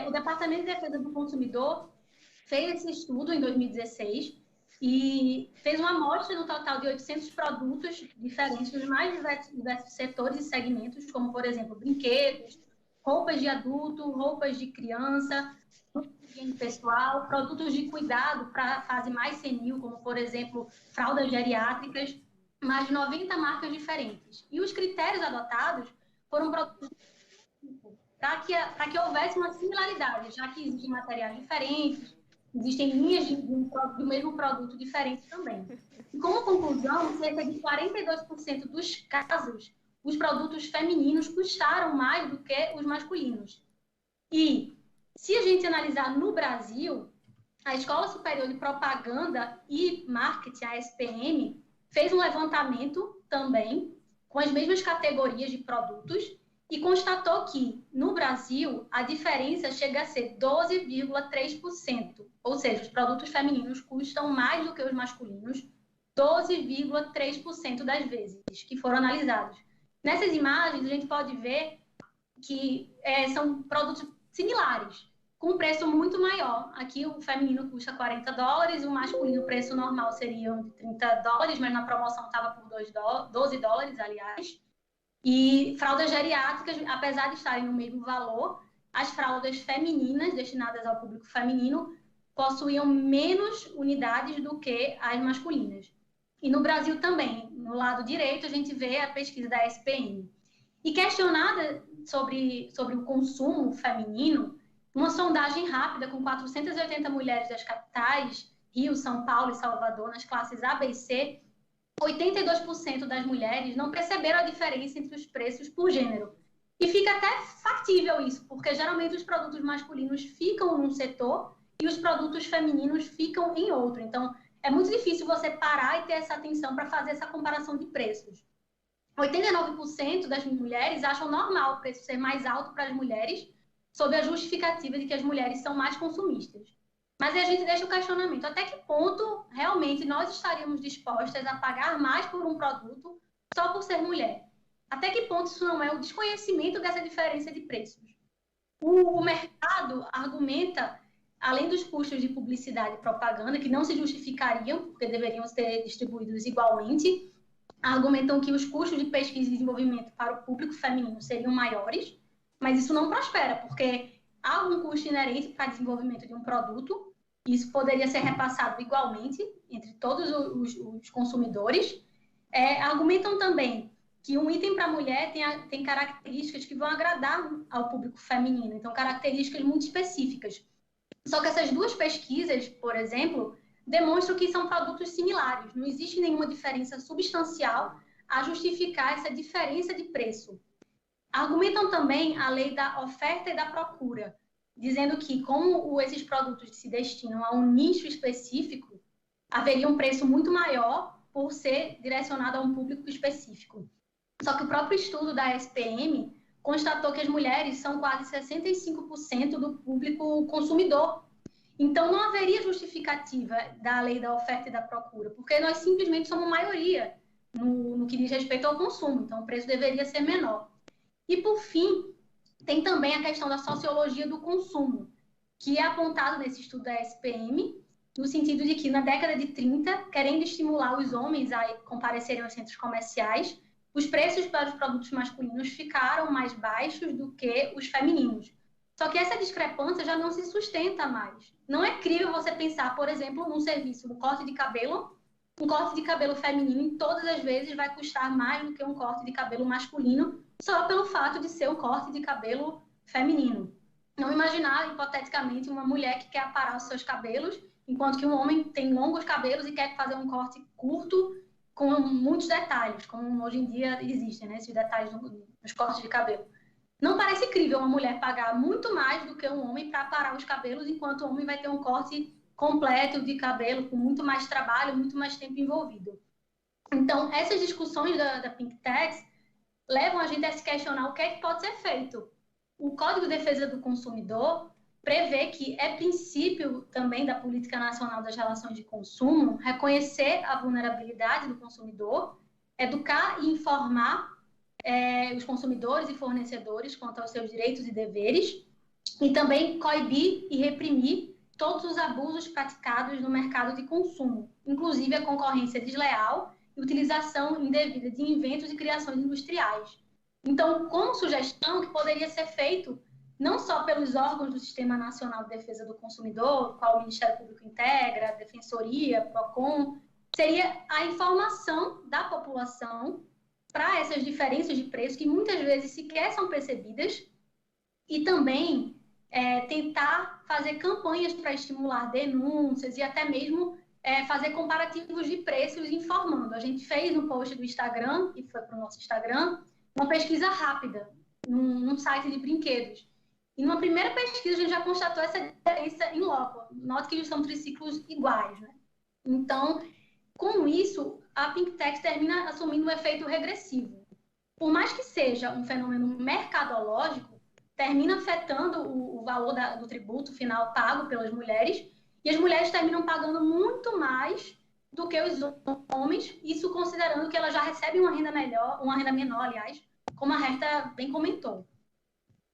o Departamento de Defesa do Consumidor fez esse estudo em 2016 e fez uma amostra no total de 800 produtos diferentes dos mais diversos setores e segmentos, como, por exemplo, brinquedos, roupas de adulto, roupas de criança, higiene pessoal, produtos de cuidado para a fase mais senil, como, por exemplo, fraldas geriátricas, mais de 90 marcas diferentes. E os critérios adotados foram produtos para que houvesse uma similaridade, já que existem materiais diferentes, existem linhas do mesmo produto diferentes também. E como conclusão, cerca de 42% dos casos, os produtos femininos custaram mais do que os masculinos. E, se a gente analisar no Brasil, a Escola Superior de Propaganda e Marketing, a SPM, fez um levantamento também com as mesmas categorias de produtos e constatou que, no Brasil, a diferença chega a ser 12,3%. Ou seja, os produtos femininos custam mais do que os masculinos 12,3% das vezes que foram analisados. Nessas imagens, a gente pode ver que são produtos similares, com preço muito maior. Aqui o feminino custa $40, o masculino, o preço normal seria de $30, mas na promoção estava por $12, aliás. E fraldas geriátricas, apesar de estarem no mesmo valor, as fraldas femininas destinadas ao público feminino possuíam menos unidades do que as masculinas. E no Brasil também, no lado direito, a gente vê a pesquisa da SPM. E questionada sobre o consumo feminino, uma sondagem rápida com 480 mulheres das capitais, Rio, São Paulo e Salvador, nas classes A, B e C, 82% das mulheres não perceberam a diferença entre os preços por gênero. E fica até factível isso, porque geralmente os produtos masculinos ficam num setor e os produtos femininos ficam em outro. Então, é muito difícil você parar e ter essa atenção para fazer essa comparação de preços. 89% das mulheres acham normal o preço ser mais alto para as mulheres, sob a justificativa de que as mulheres são mais consumistas. Mas aí a gente deixa o questionamento, até que ponto realmente nós estaríamos dispostas a pagar mais por um produto só por ser mulher? Até que ponto isso não é o desconhecimento dessa diferença de preços? O mercado argumenta, além dos custos de publicidade e propaganda, que não se justificariam, porque deveriam ser distribuídos igualmente, argumentam que os custos de pesquisa e desenvolvimento para o público feminino seriam maiores, mas isso não prospera, porque há algum custo inerente para o desenvolvimento de um produto, e isso poderia ser repassado igualmente entre todos os consumidores. Argumentam também que um item para a mulher tem características que vão agradar ao público feminino, então características muito específicas. Só que essas duas pesquisas, por exemplo, demonstram que são produtos similares, não existe nenhuma diferença substancial a justificar essa diferença de preço. Argumentam também a lei da oferta e da procura, dizendo que, como esses produtos se destinam a um nicho específico, haveria um preço muito maior por ser direcionado a um público específico. Só que o próprio estudo da SPM constatou que as mulheres são quase 65% do público consumidor. Então, não haveria justificativa da lei da oferta e da procura, porque nós simplesmente somos maioria no que diz respeito ao consumo. Então, o preço deveria ser menor. E, por fim, tem também a questão da sociologia do consumo, que é apontado nesse estudo da SPM, no sentido de que, na década de 30, querendo estimular os homens a comparecerem aos centros comerciais, os preços para os produtos masculinos ficaram mais baixos do que os femininos. Só que essa discrepância já não se sustenta mais. Não é crível você pensar, por exemplo, num serviço, um corte de cabelo feminino, todas as vezes vai custar mais do que um corte de cabelo masculino, só pelo fato de ser um corte de cabelo feminino. Não imaginar, hipoteticamente, uma mulher que quer aparar os seus cabelos, enquanto que um homem tem longos cabelos e quer fazer um corte curto com muitos detalhes, como hoje em dia existem, né, esses detalhes nos cortes de cabelo. Não parece crível uma mulher pagar muito mais do que um homem para aparar os cabelos, enquanto o homem vai ter um corte completo de cabelo, com muito mais trabalho, muito mais tempo envolvido. Então, essas discussões da Pink Tax levam a gente a se questionar o que é que pode ser feito. O Código de Defesa do Consumidor prevê que é princípio também da Política Nacional das Relações de Consumo reconhecer a vulnerabilidade do consumidor, educar e informar os consumidores e fornecedores quanto aos seus direitos e deveres, e também coibir e reprimir todos os abusos praticados no mercado de consumo, inclusive a concorrência desleal e utilização indevida de inventos e criações industriais. Então, como sugestão que poderia ser feito não só pelos órgãos do Sistema Nacional de Defesa do Consumidor, qual o Ministério Público integra, a Defensoria, PROCON, seria a informação da população para essas diferenças de preço que muitas vezes sequer são percebidas, e também tentar fazer campanhas para estimular denúncias e até mesmo fazer comparativos de preços informando. A gente fez no post do Instagram, que foi para o nosso Instagram, uma pesquisa rápida num site de brinquedos. E numa primeira pesquisa a gente já constatou essa diferença em loco. Note que eles são triciclos iguais, né? Então, com isso, a Pink Tax termina assumindo um efeito regressivo. Por mais que seja um fenômeno mercadológico, termina afetando o valor do tributo final pago pelas mulheres, e as mulheres terminam pagando muito mais do que os homens, isso considerando que elas já recebem uma renda menor, aliás, como a Herta bem comentou.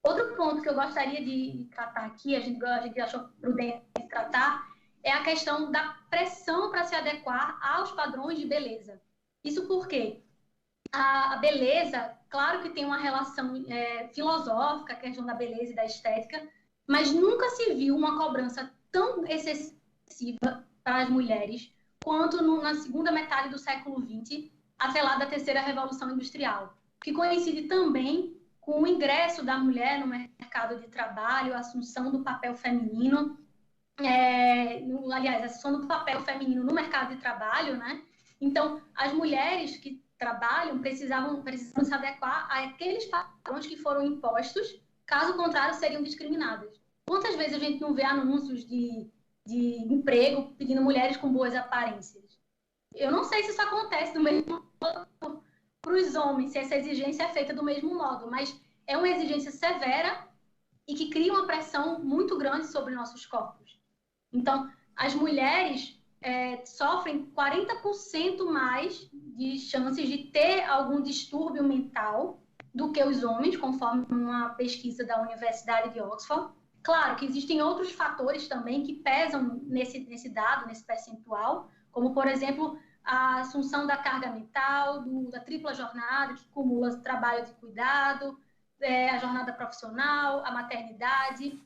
Outro ponto que eu gostaria de tratar aqui, a gente achou prudente tratar, é a questão da pressão para se adequar aos padrões de beleza. Isso porque a beleza, claro que tem uma relação filosófica, a questão da beleza e da estética, mas nunca se viu uma cobrança tão excessiva para as mulheres quanto na segunda metade do século XX, atrelada à terceira revolução industrial, que coincide também com o ingresso da mulher no mercado de trabalho, a assunção do papel feminino, aliás, a assunção do papel feminino no mercado de trabalho, né? Então, as mulheres que trabalham precisam se adequar àqueles padrões que foram impostos, caso contrário, seriam discriminadas. Quantas vezes a gente não vê anúncios de emprego pedindo mulheres com boas aparências? Eu não sei se isso acontece do mesmo modo para os homens, se essa exigência é feita do mesmo modo, mas é uma exigência severa e que cria uma pressão muito grande sobre nossos corpos. Então, as mulheres sofrem 40% mais de chances de ter algum distúrbio mental do que os homens, conforme uma pesquisa da Universidade de Oxford. Claro que existem outros fatores também que pesam nesse dado, nesse percentual, como, por exemplo, a assunção da carga mental, da tripla jornada, que acumula trabalho de cuidado, a jornada profissional, a maternidade,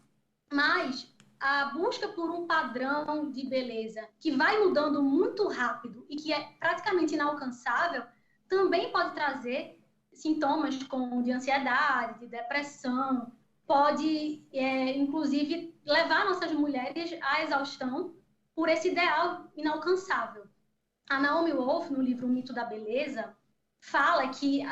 mas a busca por um padrão de beleza que vai mudando muito rápido e que é praticamente inalcançável, também pode trazer sintomas como de ansiedade, de depressão, pode, inclusive, levar nossas mulheres à exaustão por esse ideal inalcançável. A Naomi Wolf, no livro O Mito da Beleza, fala que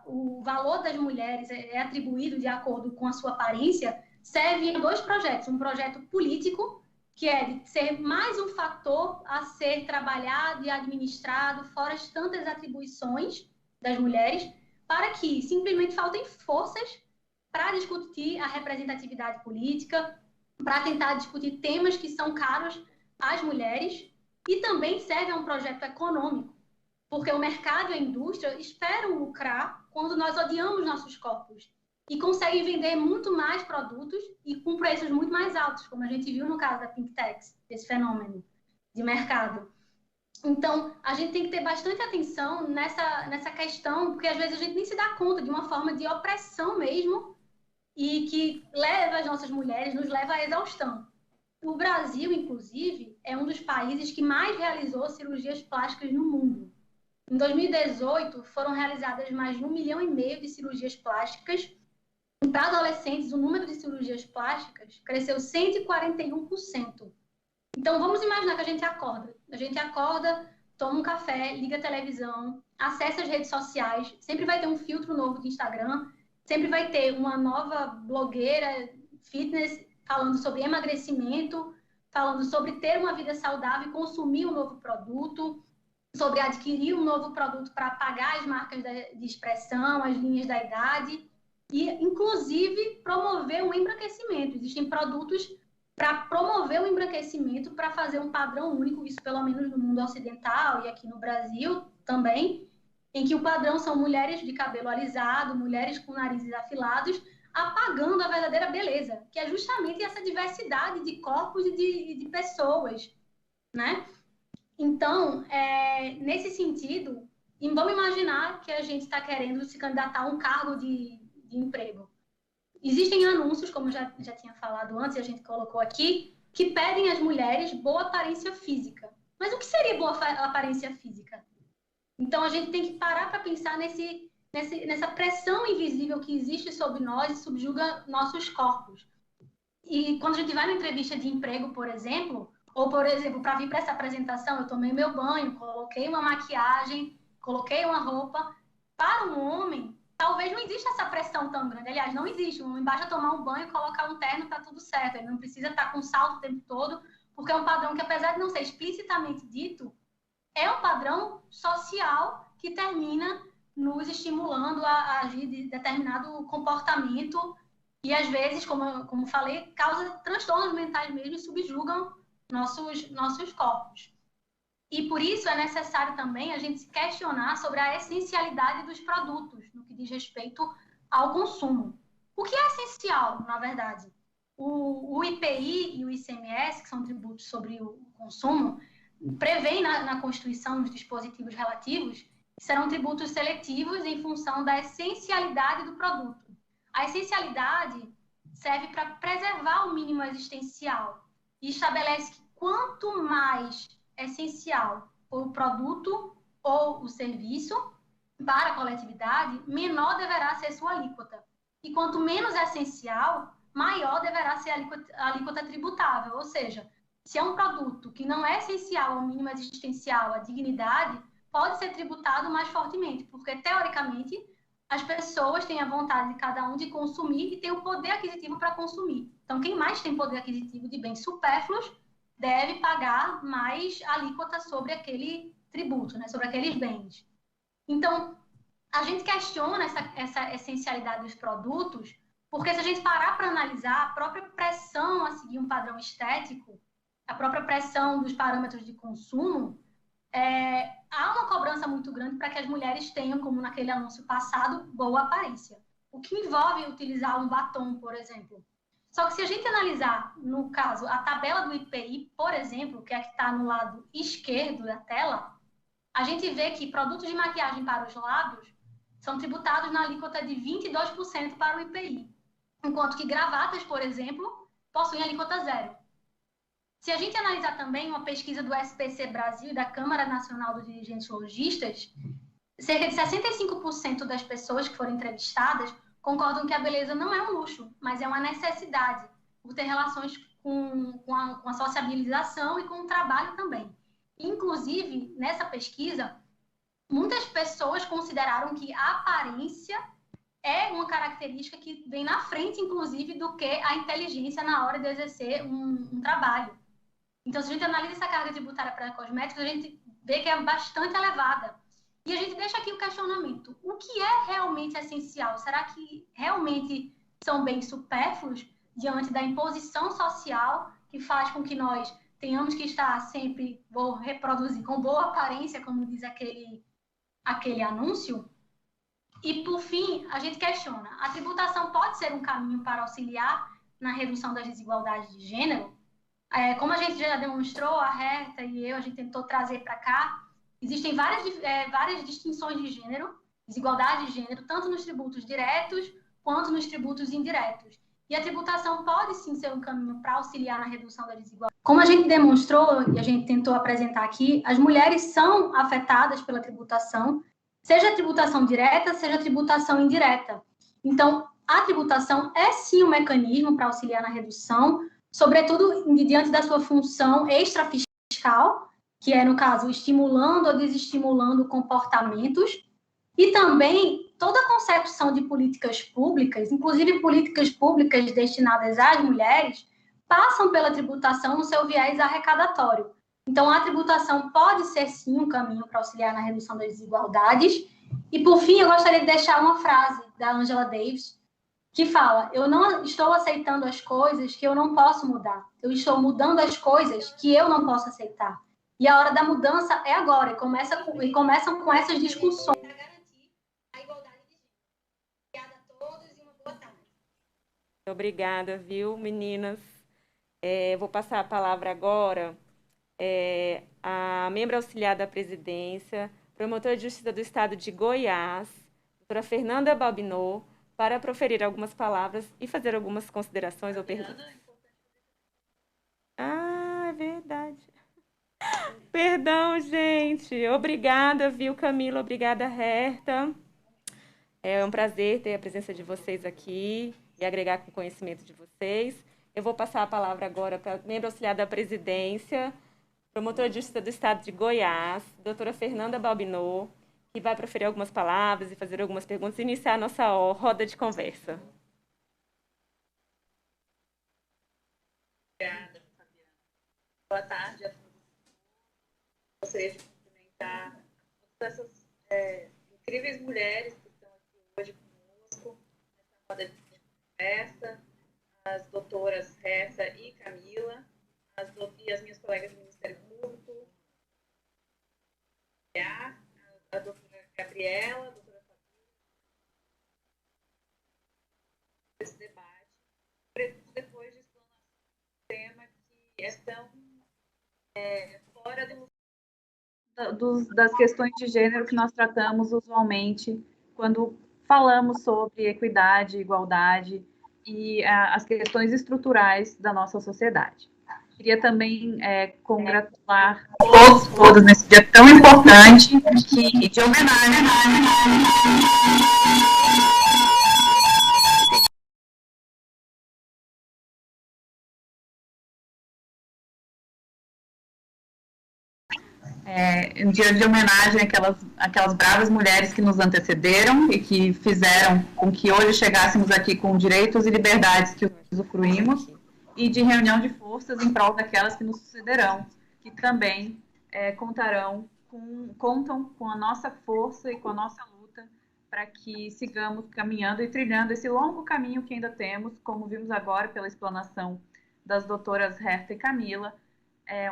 o valor das mulheres é atribuído de acordo com a sua aparência, serve em 2 projetos. Um projeto político, que é de ser mais um fator a ser trabalhado e administrado, fora as tantas atribuições das mulheres, para que simplesmente faltem forças para discutir a representatividade política, para tentar discutir temas que são caros às mulheres, e também serve a um projeto econômico, porque o mercado e a indústria esperam lucrar quando nós odiamos nossos corpos e conseguem vender muito mais produtos e com preços muito mais altos, como a gente viu no caso da Pink Tax, esse fenômeno de mercado. Então, a gente tem que ter bastante atenção nessa questão, porque às vezes a gente nem se dá conta de uma forma de opressão mesmo e que leva as nossas mulheres, nos leva à exaustão. O Brasil, inclusive, é um dos países que mais realizou cirurgias plásticas no mundo. Em 2018, foram realizadas mais de 1,5 milhão de cirurgias plásticas. Para adolescentes, o número de cirurgias plásticas cresceu 141%. Então, vamos imaginar que a gente acorda, toma um café, liga a televisão, acessa as redes sociais, sempre vai ter um filtro novo de Instagram, sempre vai ter uma nova blogueira fitness falando sobre emagrecimento, falando sobre ter uma vida saudável e consumir um novo produto, sobre adquirir um novo produto para pagar as marcas de expressão, as linhas da idade e, inclusive, promover um embranquecimento. Existem produtos para promover o embranquecimento, para fazer um padrão único, isso pelo menos no mundo ocidental e aqui no Brasil também, em que o padrão são mulheres de cabelo alisado, mulheres com narizes afilados, apagando a verdadeira beleza, que é justamente essa diversidade de corpos e de pessoas, né? Então, nesse sentido, vamos imaginar que a gente está querendo se candidatar a um cargo de emprego. Existem anúncios, como já tinha falado antes, e a gente colocou aqui, que pedem às mulheres boa aparência física. Mas o que seria boa aparência física? Então, a gente tem que parar para pensar nessa pressão invisível que existe sobre nós e subjuga nossos corpos. E quando a gente vai na entrevista de emprego, por exemplo, para vir para essa apresentação, eu tomei meu banho, coloquei uma maquiagem, coloquei uma roupa. Para um homem, talvez não exista essa pressão tão grande. Aliás, não existe. Um homem basta tomar um banho, colocar um terno, está tudo certo. Ele não precisa estar com salto o tempo todo, porque é um padrão que, apesar de não ser explicitamente dito, é um padrão social que termina nos estimulando a agir de determinado comportamento e, às vezes, como falei, causa transtornos mentais mesmo e subjugam nossos corpos. E por isso é necessário também a gente se questionar sobre a essencialidade dos produtos no que diz respeito ao consumo. O que é essencial, na verdade? O IPI e o ICMS, que são tributos sobre o consumo, prevêem na Constituição, nos dispositivos relativos, serão tributos seletivos em função da essencialidade do produto. A essencialidade serve para preservar o mínimo existencial e estabelece que quanto mais essencial for o produto ou o serviço para a coletividade, menor deverá ser sua alíquota. E quanto menos essencial, maior deverá ser a alíquota tributável. Ou seja, se é um produto que não é essencial ao mínimo existencial, à dignidade, pode ser tributado mais fortemente, porque, teoricamente, as pessoas têm a vontade de cada um de consumir e tem o poder aquisitivo para consumir. Então, quem mais tem poder aquisitivo de bens supérfluos deve pagar mais alíquota sobre aquele tributo, né, sobre aqueles bens. Então, a gente questiona essa essencialidade dos produtos, porque se a gente parar para analisar a própria pressão a seguir um padrão estético, a própria pressão dos parâmetros de consumo, há uma cobrança muito grande para que as mulheres tenham, como naquele anúncio passado, boa aparência. O que envolve utilizar um batom, por exemplo. Só que se a gente analisar, no caso, a tabela do IPI, por exemplo, que é a que está no lado esquerdo da tela, a gente vê que produtos de maquiagem para os lábios são tributados na alíquota de 22% para o IPI, enquanto que gravatas, por exemplo, possuem alíquota zero. Se a gente analisar também uma pesquisa do SPC Brasil e da Câmara Nacional dos Dirigentes Logistas, cerca de 65% das pessoas que foram entrevistadas concordam que a beleza não é um luxo, mas é uma necessidade, por ter relações com a sociabilização e com o trabalho também. Inclusive, nessa pesquisa, muitas pessoas consideraram que a aparência é uma característica que vem na frente, inclusive, do que a inteligência na hora de exercer um trabalho. Então, se a gente analisa essa carga tributária para cosméticos, a gente vê que é bastante elevada. E a gente deixa aqui o questionamento. O que é realmente essencial? Será que realmente são bens supérfluos diante da imposição social que faz com que nós tenhamos que estar sempre, vou reproduzir, com boa aparência, como diz aquele anúncio? E, por fim, a gente questiona. A tributação pode ser um caminho para auxiliar na redução das desigualdades de gênero? Como a gente já demonstrou, a Herta e eu, a gente tentou trazer para cá, existem várias distinções de gênero, desigualdade de gênero, tanto nos tributos diretos quanto nos tributos indiretos. E a tributação pode sim ser um caminho para auxiliar na redução da desigualdade. Como a gente demonstrou e a gente tentou apresentar aqui, as mulheres são afetadas pela tributação, seja a tributação direta, seja a tributação indireta. Então, a tributação é sim um mecanismo para auxiliar na redução, sobretudo diante da sua função extrafiscal, que é, no caso, estimulando ou desestimulando comportamentos, e também toda a concepção de políticas públicas, inclusive políticas públicas destinadas às mulheres, passam pela tributação no seu viés arrecadatório. Então, a tributação pode ser, sim, um caminho para auxiliar na redução das desigualdades. E, por fim, eu gostaria de deixar uma frase da Angela Davis, que fala: eu não estou aceitando as coisas que eu não posso mudar. Eu estou mudando as coisas que eu não posso aceitar. E a hora da mudança é agora. E começam com essas discussões. Para garantir a igualdade de gênero. Obrigada a todos e uma boa tarde. Obrigada, viu, meninas? Vou passar a palavra agora à membro auxiliar da presidência, promotora de justiça do estado de Goiás, doutora Fernanda Balbinot, para proferir algumas palavras e fazer algumas considerações ou perguntas. Ah, é verdade. Perdão, gente. Obrigada, viu, Camila? Obrigada, Herta. É um prazer ter a presença de vocês aqui e agregar com o conhecimento de vocês. Eu vou passar a palavra agora para a membro auxiliar da presidência, promotora de justiça do estado de Goiás, doutora Fernanda Balbinot, que vai proferir algumas palavras e fazer algumas perguntas e iniciar a nossa roda de conversa. Obrigada, Fabiana. Boa tarde a todos. Gostaria de cumprimentar todas essas incríveis mulheres que estão aqui hoje conosco, nessa roda de conversa, as doutoras Herta e Camila, e as minhas colegas do Ministério Público, a doutora Gabriela, a doutora Fabíola, esse debate, sobretudo depois de explanação de um tema que é tão fora do das questões de gênero que nós tratamos usualmente quando falamos sobre equidade, igualdade e as questões estruturais da nossa sociedade. Queria também congratular todos nesse dia tão importante de homenagem. Um dia de homenagem àquelas bravas mulheres que nos antecederam e que fizeram com que hoje chegássemos aqui com direitos e liberdades que usufruímos, e de reunião de forças em prol daquelas que nos sucederão, que também contam com a nossa força e com a nossa luta para que sigamos caminhando e trilhando esse longo caminho que ainda temos, como vimos agora pela explanação das doutoras Herta e Camila,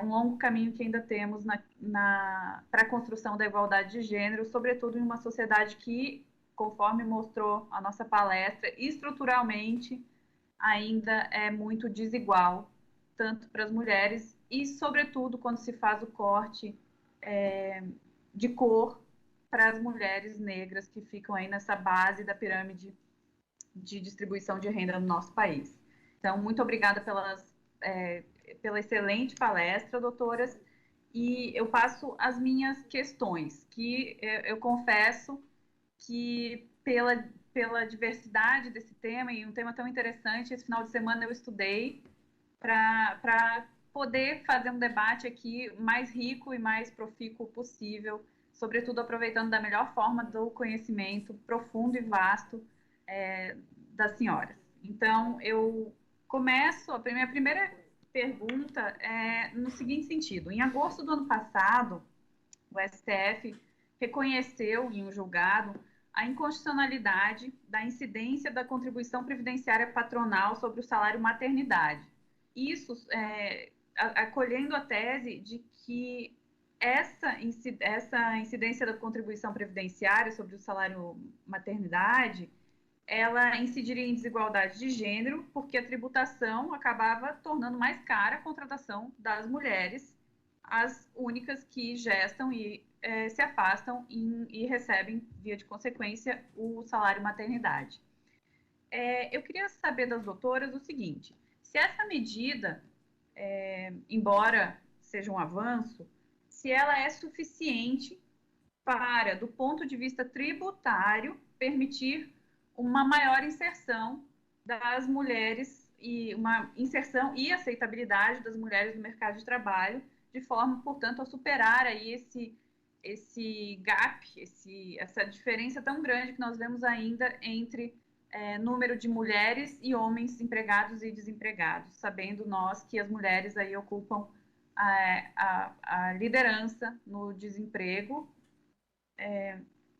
um longo caminho que ainda temos para a construção da igualdade de gênero, sobretudo em uma sociedade que, conforme mostrou a nossa palestra, estruturalmente ainda é muito desigual, tanto para as mulheres e, sobretudo, quando se faz o corte de cor para as mulheres negras que ficam aí nessa base da pirâmide de distribuição de renda no nosso país. Então, muito obrigada pela excelente palestra, doutoras, e eu passo as minhas questões, que eu confesso que pela diversidade desse tema, e um tema tão interessante, esse final de semana eu estudei para poder fazer um debate aqui mais rico e mais profícuo possível, sobretudo aproveitando da melhor forma do conhecimento profundo e vasto das senhoras. Então, eu começo, a minha primeira pergunta é no seguinte sentido. Em agosto do ano passado, o STF reconheceu em um julgado a inconstitucionalidade da incidência da contribuição previdenciária patronal sobre o salário maternidade. Isso acolhendo a tese de que essa incidência da contribuição previdenciária sobre o salário maternidade, ela incidiria em desigualdade de gênero, porque a tributação acabava tornando mais cara a contratação das mulheres, as únicas que gestam e se afastam e recebem, via de consequência, o salário maternidade. Eu queria saber das doutoras o seguinte: se essa medida, embora seja um avanço, se ela é suficiente para, do ponto de vista tributário, permitir uma maior inserção das mulheres e uma inserção e aceitabilidade das mulheres no mercado de trabalho, de forma, portanto, a superar aí esse gap, essa diferença tão grande que nós vemos ainda entre número de mulheres e homens empregados e desempregados, sabendo nós que as mulheres aí ocupam a liderança no desemprego.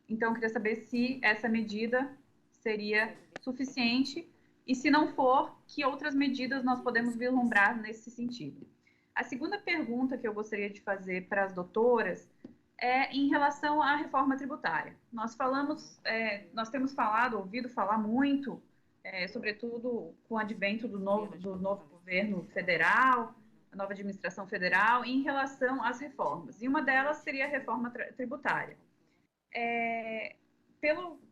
Então, eu queria saber se essa medida seria suficiente e, se não for, que outras medidas nós podemos vislumbrar nesse sentido. A segunda pergunta que eu gostaria de fazer para as doutoras é em relação à reforma tributária. Nós temos ouvido falar muito, sobretudo com o advento do novo governo federal, a nova administração federal, em relação às reformas. E uma delas seria a reforma tributária.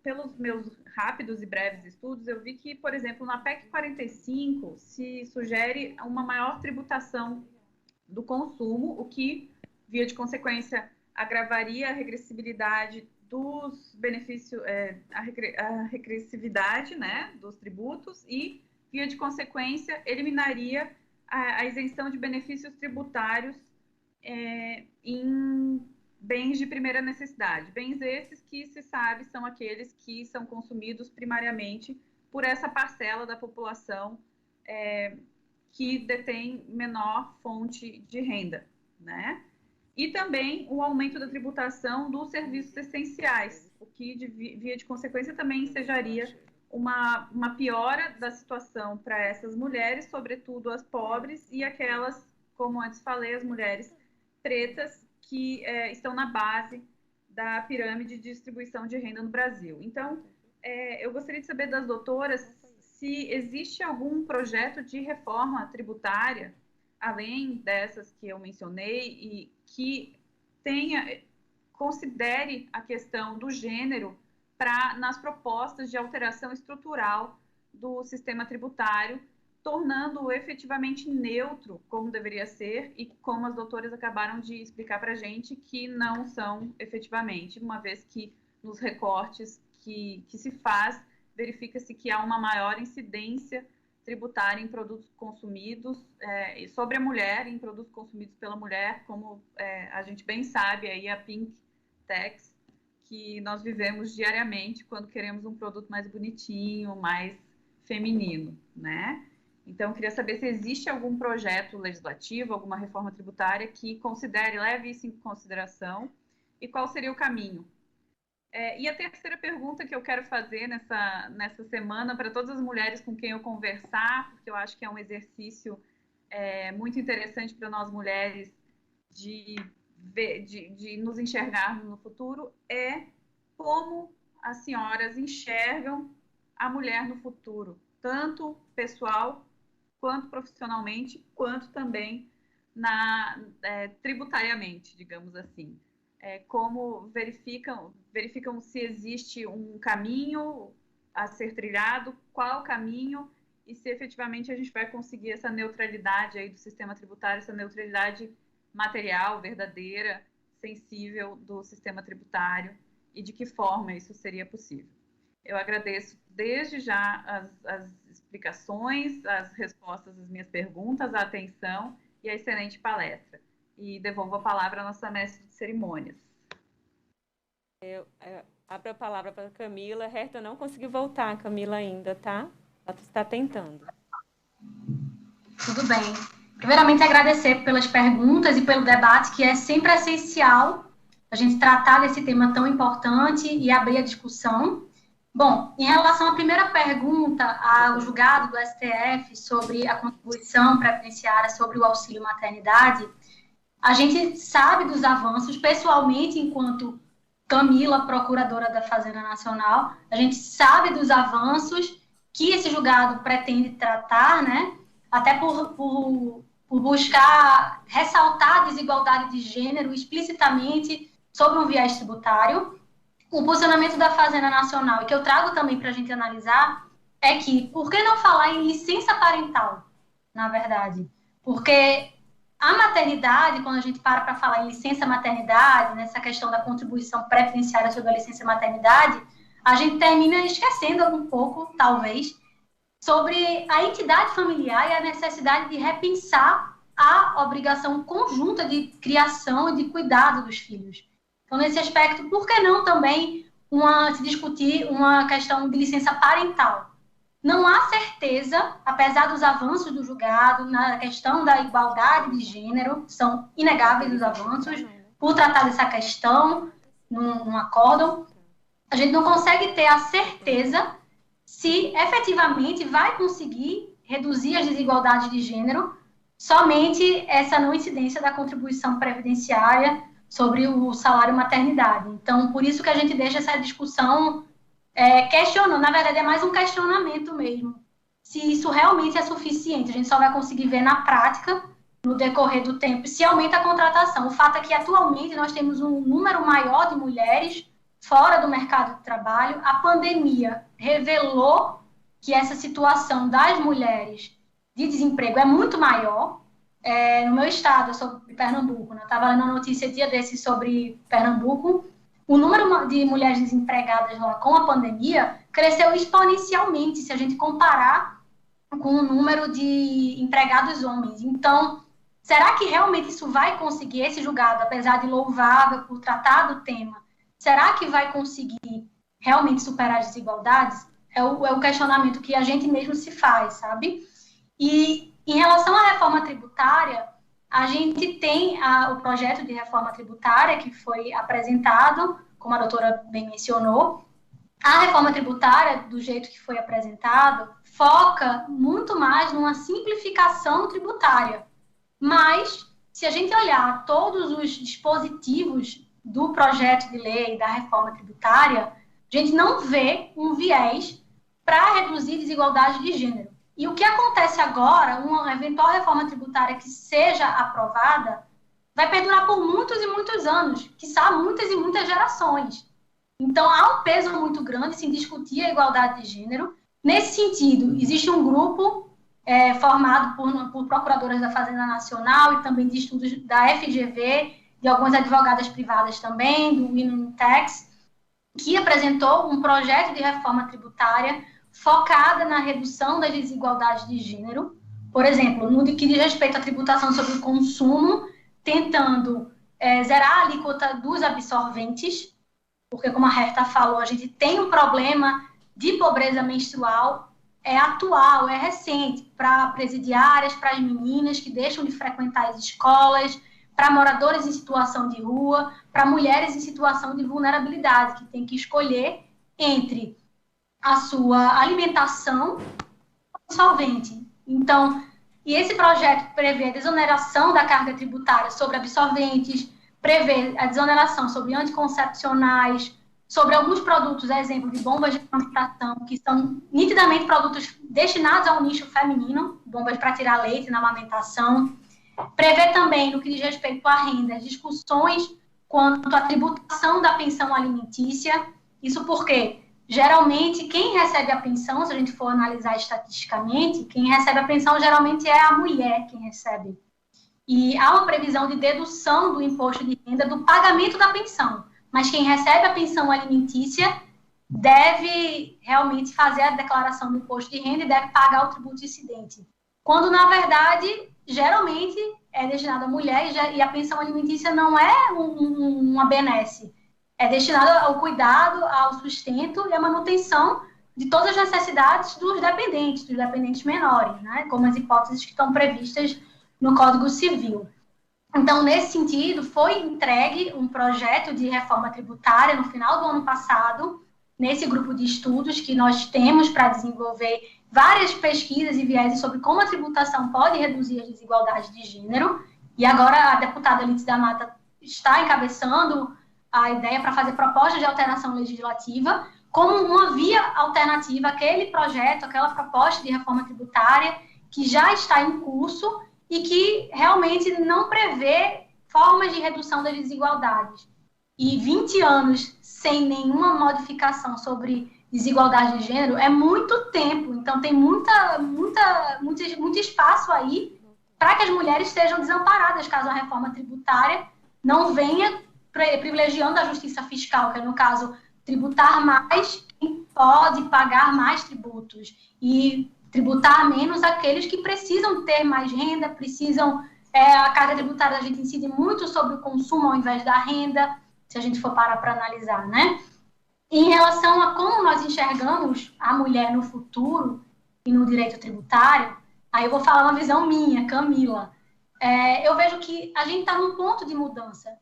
Pelos meus rápidos e breves estudos, eu vi que, por exemplo, na PEC 45 se sugere uma maior tributação do consumo, o que, via de consequência, agravaria a regressibilidade dos benefícios, a regressividade, né, dos tributos e, via de consequência, eliminaria a isenção de benefícios tributários em bens de primeira necessidade. Bens esses que, se sabe, são aqueles que são consumidos primariamente por essa parcela da população que detém menor fonte de renda, né? E também o aumento da tributação dos serviços essenciais, o que, via de consequência, também ensejaria uma piora da situação para essas mulheres, sobretudo as pobres e aquelas, como antes falei, as mulheres pretas, que estão na base da pirâmide de distribuição de renda no Brasil. Então, eu gostaria de saber das doutoras se existe algum projeto de reforma tributária, além dessas que eu mencionei, e que considere a questão do gênero nas propostas de alteração estrutural do sistema tributário, tornando-o efetivamente neutro, como deveria ser, e como as doutoras acabaram de explicar para a gente, que não são efetivamente, uma vez que nos recortes que se faz, verifica-se que há uma maior incidência tributária em produtos consumidos, sobre a mulher, em produtos consumidos pela mulher, como a gente bem sabe, aí a Pink Tax, que nós vivemos diariamente quando queremos um produto mais bonitinho, mais feminino, né? Então, eu queria saber se existe algum projeto legislativo, alguma reforma tributária que leve isso em consideração, e qual seria o caminho. E a terceira pergunta que eu quero fazer nessa semana para todas as mulheres com quem eu conversar, porque eu acho que é um exercício muito interessante para nós mulheres de nos enxergarmos no futuro, é como as senhoras enxergam a mulher no futuro, tanto pessoal, quanto profissionalmente, quanto também tributariamente, digamos assim. Como verificam se existe um caminho a ser trilhado, qual o caminho, e se efetivamente a gente vai conseguir essa neutralidade aí do sistema tributário, essa neutralidade material, verdadeira, sensível do sistema tributário, e de que forma isso seria possível. Eu agradeço desde já as explicações, as respostas às minhas perguntas, a atenção e a excelente palestra. E devolvo a palavra à nossa mestre de cerimônias. Eu abro a palavra para a Camila. Herta não conseguiu voltar, Camila, ainda, tá? Ela está tentando. Tudo bem. Primeiramente, agradecer pelas perguntas e pelo debate, que é sempre essencial a gente tratar desse tema tão importante e abrir a discussão. Bom, em relação à primeira pergunta, ao julgado do STF sobre a contribuição previdenciária sobre o auxílio maternidade, a gente sabe dos avanços, pessoalmente, enquanto Camila, procuradora da Fazenda Nacional, a gente sabe dos avanços que esse julgado pretende tratar, né? Até por buscar ressaltar a desigualdade de gênero explicitamente sobre um viés tributário. O posicionamento da Fazenda Nacional, e que eu trago também para a gente analisar, é que, por que não falar em licença parental, na verdade? Porque a maternidade, quando a gente para falar em licença maternidade, nessa questão da contribuição previdenciária sobre a licença maternidade, a gente termina esquecendo um pouco, talvez, sobre a entidade familiar e a necessidade de repensar a obrigação conjunta de criação e de cuidado dos filhos. Então, nesse aspecto, por que não também se discutir uma questão de licença parental? Não há certeza, apesar dos avanços do julgado, na questão da igualdade de gênero, são inegáveis os avanços, por tratar dessa questão num acórdão, a gente não consegue ter a certeza se efetivamente vai conseguir reduzir as desigualdades de gênero somente essa não incidência da contribuição previdenciária sobre o salário maternidade. Então, por isso que a gente deixa essa discussão questionando. Na verdade, é mais um questionamento mesmo. Se isso realmente é suficiente, a gente só vai conseguir ver na prática, no decorrer do tempo, se aumenta a contratação. O fato é que, atualmente, nós temos um número maior de mulheres fora do mercado de trabalho. A pandemia revelou que essa situação das mulheres de desemprego é muito maior. No meu estado, eu sou de Pernambuco, né? Eu estava lendo uma notícia dia desses sobre Pernambuco. O número de mulheres desempregadas lá com a pandemia cresceu exponencialmente, se a gente comparar com o número de empregados homens. Então, será que realmente isso vai conseguir, esse julgado, apesar de louvável por tratar do tema, será que vai conseguir realmente superar as desigualdades? É o questionamento que a gente mesmo se faz, sabe? E em relação à reforma tributária, a gente tem o projeto de reforma tributária que foi apresentado, como a doutora bem mencionou. A reforma tributária, do jeito que foi apresentado, foca muito mais numa simplificação tributária. Mas, se a gente olhar todos os dispositivos do projeto de lei da reforma tributária, a gente não vê um viés para reduzir desigualdade de gênero. E o que acontece agora, uma eventual reforma tributária que seja aprovada, vai perdurar por muitos e muitos anos, quiçá muitas e muitas gerações. Então, há um peso muito grande em discutir a igualdade de gênero. Nesse sentido, existe um grupo formado por procuradoras da Fazenda Nacional e também de estudos da FGV, de algumas advogadas privadas também, do Winnintex, que apresentou um projeto de reforma tributária focada na redução das desigualdades de gênero. Por exemplo, no que diz respeito à tributação sobre o consumo, tentando zerar a alíquota dos absorventes, porque, como a Herta falou, a gente tem um problema de pobreza menstrual, atual, recente, para presidiárias, para as meninas que deixam de frequentar as escolas, para moradores em situação de rua, para mulheres em situação de vulnerabilidade, que tem que escolher entre a sua alimentação e solvente. Então, e esse projeto prevê a desoneração da carga tributária sobre absorventes, prevê a desoneração sobre anticoncepcionais, sobre alguns produtos, exemplo de bombas de amamentação, que são nitidamente produtos destinados ao nicho feminino, bombas para tirar leite na amamentação. Prevê também, no que diz respeito à renda, discussões quanto à tributação da pensão alimentícia. Isso porque, geralmente, quem recebe a pensão, se a gente for analisar estatisticamente, quem recebe a pensão geralmente é a mulher quem recebe. E há uma previsão de dedução do imposto de renda do pagamento da pensão. Mas quem recebe a pensão alimentícia deve realmente fazer a declaração do imposto de renda e deve pagar o tributo incidente. Quando, na verdade, geralmente é destinado à mulher e a pensão alimentícia não é uma benesse. É destinada ao cuidado, ao sustento e à manutenção de todas as necessidades dos dependentes menores, né? Como as hipóteses que estão previstas no Código Civil. Então, nesse sentido, foi entregue um projeto de reforma tributária no final do ano passado, nesse grupo de estudos que nós temos para desenvolver várias pesquisas e vieses sobre como a tributação pode reduzir as desigualdades de gênero. E agora a deputada Lídice da Mata está encabeçando a ideia para fazer proposta de alteração legislativa como uma via alternativa àquele projeto, aquela proposta de reforma tributária que já está em curso e que realmente não prevê formas de redução das desigualdades. E 20 anos sem nenhuma modificação sobre desigualdade de gênero é muito tempo. Então, tem muito espaço aí para que as mulheres estejam desamparadas caso a reforma tributária não venha privilegiando a justiça fiscal, que é, no caso, tributar mais quem pode pagar mais tributos e tributar menos aqueles que precisam ter mais renda, precisam... a carga tributária, a gente incide muito sobre o consumo ao invés da renda, se a gente for parar para analisar, né? Em relação a como nós enxergamos a mulher no futuro e no direito tributário, aí eu vou falar uma visão minha, Camila. Eu vejo que a gente está num ponto de mudança,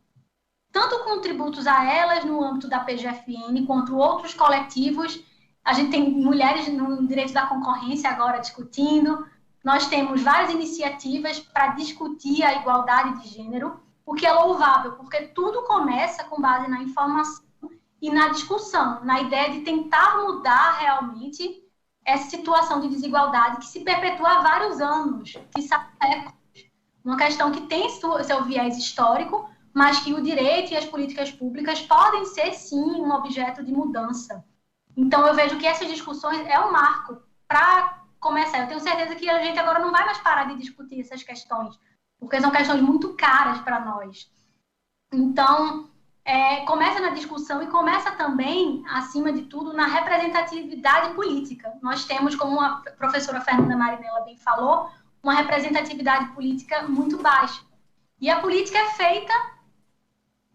tanto com tributos a elas no âmbito da PGFN, quanto outros coletivos. A gente tem mulheres no direito da concorrência agora discutindo. Nós temos várias iniciativas para discutir a igualdade de gênero, o que é louvável, porque tudo começa com base na informação e na discussão, na ideia de tentar mudar realmente essa situação de desigualdade que se perpetua há vários anos, que séculos. Uma questão que tem seu viés histórico, mas que o direito e as políticas públicas podem ser, sim, um objeto de mudança. Então, eu vejo que essas discussões é um marco para começar. Eu tenho certeza que a gente agora não vai mais parar de discutir essas questões, porque são questões muito caras para nós. Então, começa na discussão e começa também, acima de tudo, na representatividade política. Nós temos, como a professora Fernanda Marinella bem falou, uma representatividade política muito baixa. E a política é feita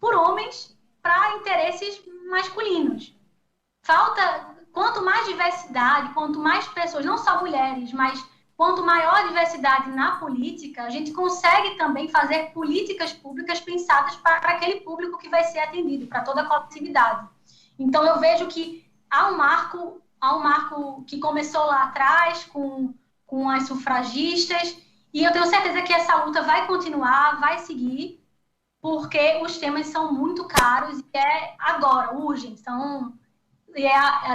por homens para interesses masculinos. Quanto mais diversidade, quanto mais pessoas, não só mulheres, mas quanto maior a diversidade na política, a gente consegue também fazer políticas públicas pensadas para aquele público que vai ser atendido, para toda a coletividade. Então, eu vejo que há um marco que começou lá atrás com as sufragistas, e eu tenho certeza que essa luta vai continuar, vai seguir, porque os temas são muito caros e agora, urgem, são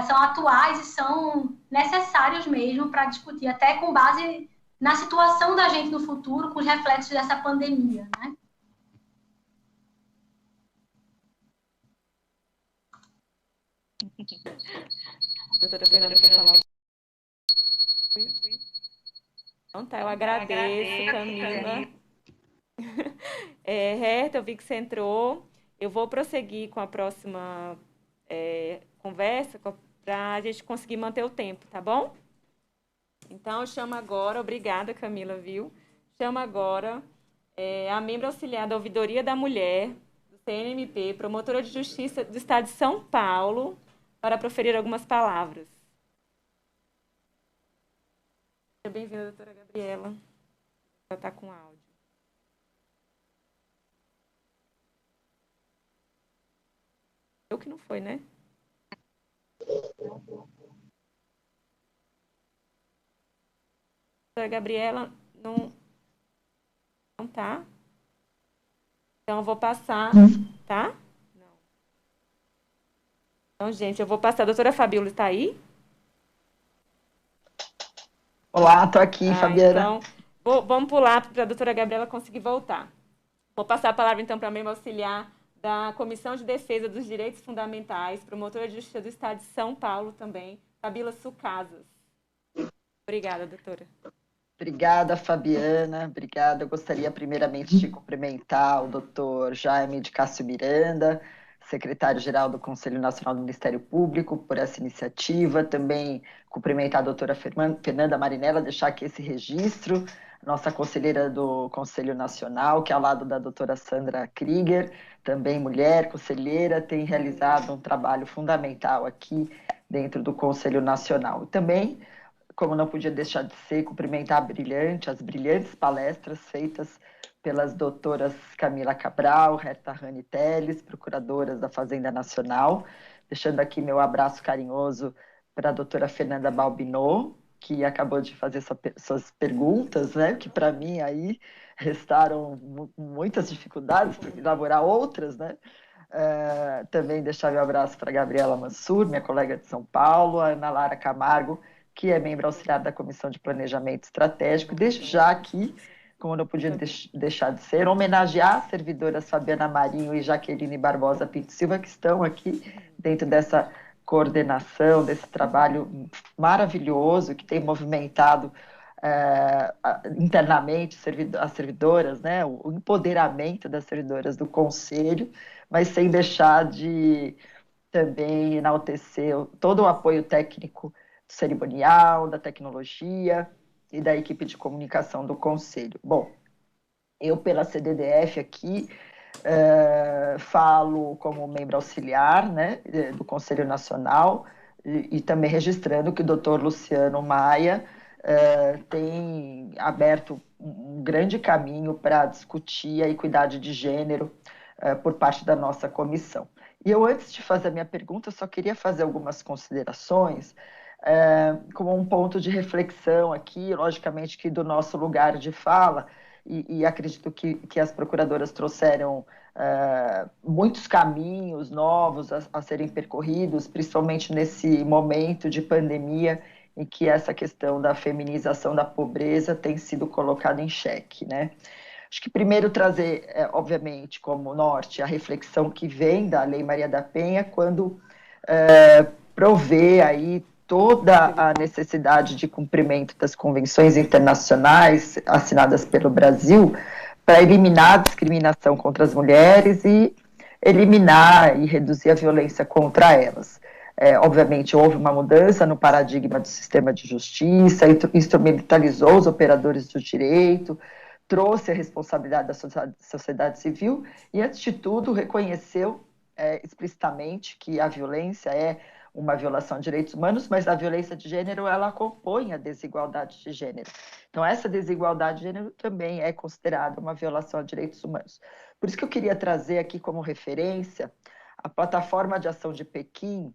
atuais e são necessários mesmo para discutir, até com base na situação da gente no futuro, com os reflexos dessa pandemia, né? Doutora Fernanda, quer falar? Então tá, eu agradeço, Camila. Herta, eu vi que você entrou. Eu vou prosseguir com a próxima conversa para a gente conseguir manter o tempo, tá bom? Então, eu chamo agora, obrigada, Camila, viu? Chamo agora a membro auxiliar da Ouvidoria da Mulher, do CNMP, promotora de Justiça do Estado de São Paulo, para proferir algumas palavras. Seja bem-vinda, doutora Gabriela. Ela está com áudio. Eu que não foi, né? Doutora Gabriela não tá. Então, eu vou passar, tá? Não. Então, gente, eu vou passar. A doutora Fabíola está aí? Olá, estou aqui, Fabiana. Então, vamos pular para a doutora Gabriela conseguir voltar. Vou passar a palavra, então, para a membro auxiliar da Comissão de Defesa dos Direitos Fundamentais, promotora de Justiça do Estado de São Paulo também, Fabíola Sucasas. Obrigada, doutora. Obrigada, Fabiana. Obrigada. Eu gostaria, primeiramente, de cumprimentar o doutor Jaime de Cássio Miranda, secretário-geral do Conselho Nacional do Ministério Público, por essa iniciativa. Também cumprimentar a doutora Fernanda Marinella, deixar aqui esse registro, nossa conselheira do Conselho Nacional, que ao lado da doutora Sandra Krieger, também mulher, conselheira, tem realizado um trabalho fundamental aqui dentro do Conselho Nacional. E também, como não podia deixar de ser, cumprimentar as brilhantes palestras feitas pelas doutoras Camila Cabral, Herta Rani Teles, procuradoras da Fazenda Nacional, deixando aqui meu abraço carinhoso para a doutora Fernanda Balbinot, que acabou de fazer suas perguntas, né, que para mim aí restaram muitas dificuldades para elaborar outras, né. Também deixar meu abraço para a Gabriela Mansur, minha colega de São Paulo, a Ana Lara Camargo, que é membro auxiliar da Comissão de Planejamento Estratégico. Deixo já aqui, como não podia deixar de ser, homenagear as servidoras Fabiana Marinho e Jaqueline Barbosa Pinto Silva, que estão aqui dentro dessa coordenação, desse trabalho maravilhoso que tem movimentado internamente as servidoras, né, o empoderamento das servidoras do Conselho, mas sem deixar de também enaltecer todo o apoio técnico cerimonial, da tecnologia e da equipe de comunicação do Conselho. Bom, eu pela CDDF aqui falo como membro auxiliar, né, do Conselho Nacional e também registrando que o doutor Luciano Maia tem aberto um grande caminho para discutir a equidade de gênero por parte da nossa comissão. E eu, antes de fazer a minha pergunta, só queria fazer algumas considerações como um ponto de reflexão aqui, logicamente que do nosso lugar de fala, e acredito que as procuradoras trouxeram muitos caminhos novos a serem percorridos, principalmente nesse momento de pandemia em que essa questão da feminização da pobreza tem sido colocada em xeque, né? Acho que primeiro trazer, obviamente, como norte, a reflexão que vem da Lei Maria da Penha, quando provê aí toda a necessidade de cumprimento das convenções internacionais assinadas pelo Brasil para eliminar a discriminação contra as mulheres e eliminar e reduzir a violência contra elas. Obviamente, houve uma mudança no paradigma do sistema de justiça, instrumentalizou os operadores do direito, trouxe a responsabilidade da sociedade civil e, antes de tudo, reconheceu explicitamente que a violência é uma violação de direitos humanos, mas a violência de gênero, ela acompanha a desigualdade de gênero. Então, essa desigualdade de gênero também é considerada uma violação a direitos humanos. Por isso que eu queria trazer aqui como referência a Plataforma de Ação de Pequim,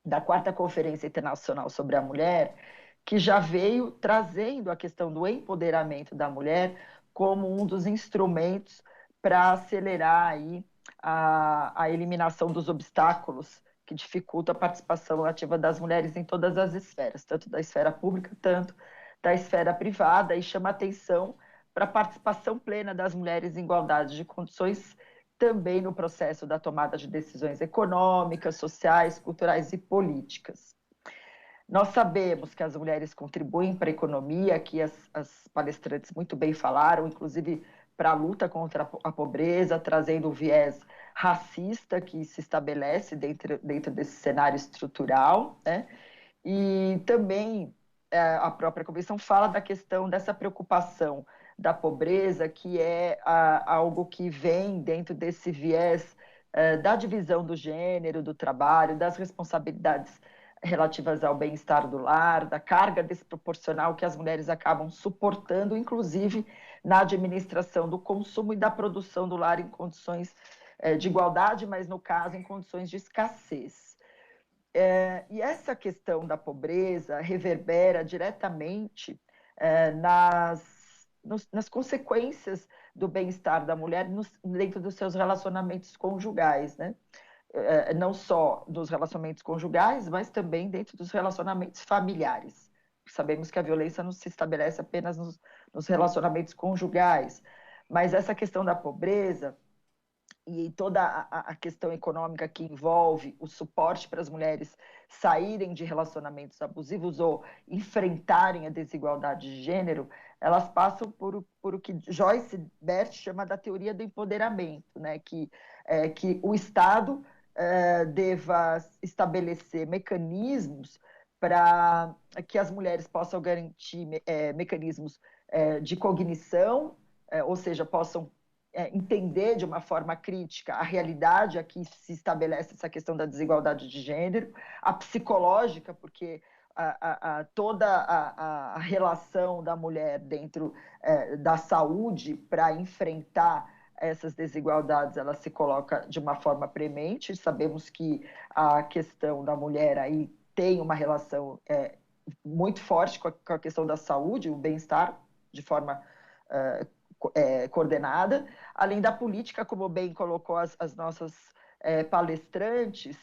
da 4ª Conferência Internacional sobre a Mulher, que já veio trazendo a questão do empoderamento da mulher como um dos instrumentos para acelerar aí a eliminação dos obstáculos que dificultam a participação ativa das mulheres em todas as esferas, tanto da esfera pública, tanto da esfera privada, e chama atenção para a participação plena das mulheres em igualdade de condições também no processo da tomada de decisões econômicas, sociais, culturais e políticas. Nós sabemos que as mulheres contribuem para a economia, aqui as palestrantes muito bem falaram, inclusive para a luta contra a pobreza, trazendo o viés racista que se estabelece dentro desse cenário estrutural, né? E também a própria Convenção fala da questão dessa preocupação da pobreza, que é algo que vem dentro desse viés da divisão do gênero, do trabalho, das responsabilidades relativas ao bem-estar do lar, da carga desproporcional que as mulheres acabam suportando, inclusive na administração do consumo e da produção do lar em condições de igualdade, mas no caso em condições de escassez. E essa questão da pobreza reverbera diretamente nas consequências do bem-estar da mulher dentro dos seus relacionamentos conjugais, né? Não só dos relacionamentos conjugais, mas também dentro dos relacionamentos familiares. Sabemos que a violência não se estabelece apenas nos relacionamentos conjugais, mas essa questão da pobreza e toda a questão econômica que envolve o suporte para as mulheres saírem de relacionamentos abusivos ou enfrentarem a desigualdade de gênero, elas passam por o que Joyce Bert chama da teoria do empoderamento, né? Que o Estado deva estabelecer mecanismos para que as mulheres possam garantir mecanismos de cognição, ou seja, possam entender de uma forma crítica a realidade a que se estabelece essa questão da desigualdade de gênero, a psicológica, porque toda a relação da mulher dentro da saúde para enfrentar essas desigualdades, ela se coloca de uma forma premente. Sabemos que a questão da mulher aí tem uma relação muito forte com a questão da saúde, o bem-estar, de forma coordenada, além da política, como bem colocou as nossas palestrantes,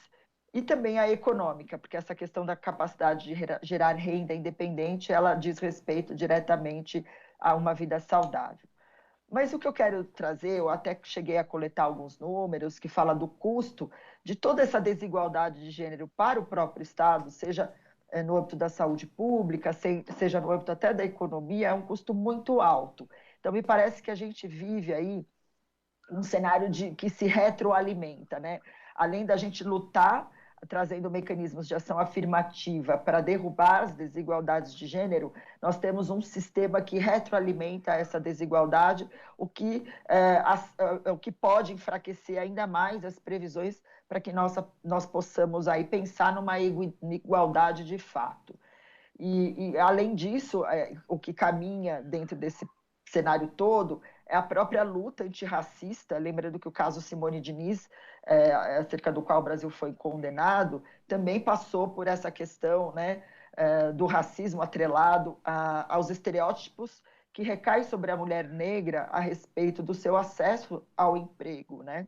e também a econômica, porque essa questão da capacidade de gerar renda independente, ela diz respeito diretamente a uma vida saudável. Mas o que eu quero trazer, eu até cheguei a coletar alguns números que fala do custo de toda essa desigualdade de gênero para o próprio Estado, seja no âmbito da saúde pública, seja no âmbito até da economia, é um custo muito alto. Então, me parece que a gente vive aí um cenário que se retroalimenta, né? Além da gente lutar, trazendo mecanismos de ação afirmativa para derrubar as desigualdades de gênero, nós temos um sistema que retroalimenta essa desigualdade, o que pode enfraquecer ainda mais as previsões para que nós possamos aí pensar numa igualdade de fato. E além disso, o que caminha dentro desse cenário todo é a própria luta antirracista, lembrando que o caso Simone Diniz, acerca do qual o Brasil foi condenado, também passou por essa questão, né, do racismo atrelado aos estereótipos que recaem sobre a mulher negra a respeito do seu acesso ao emprego, né?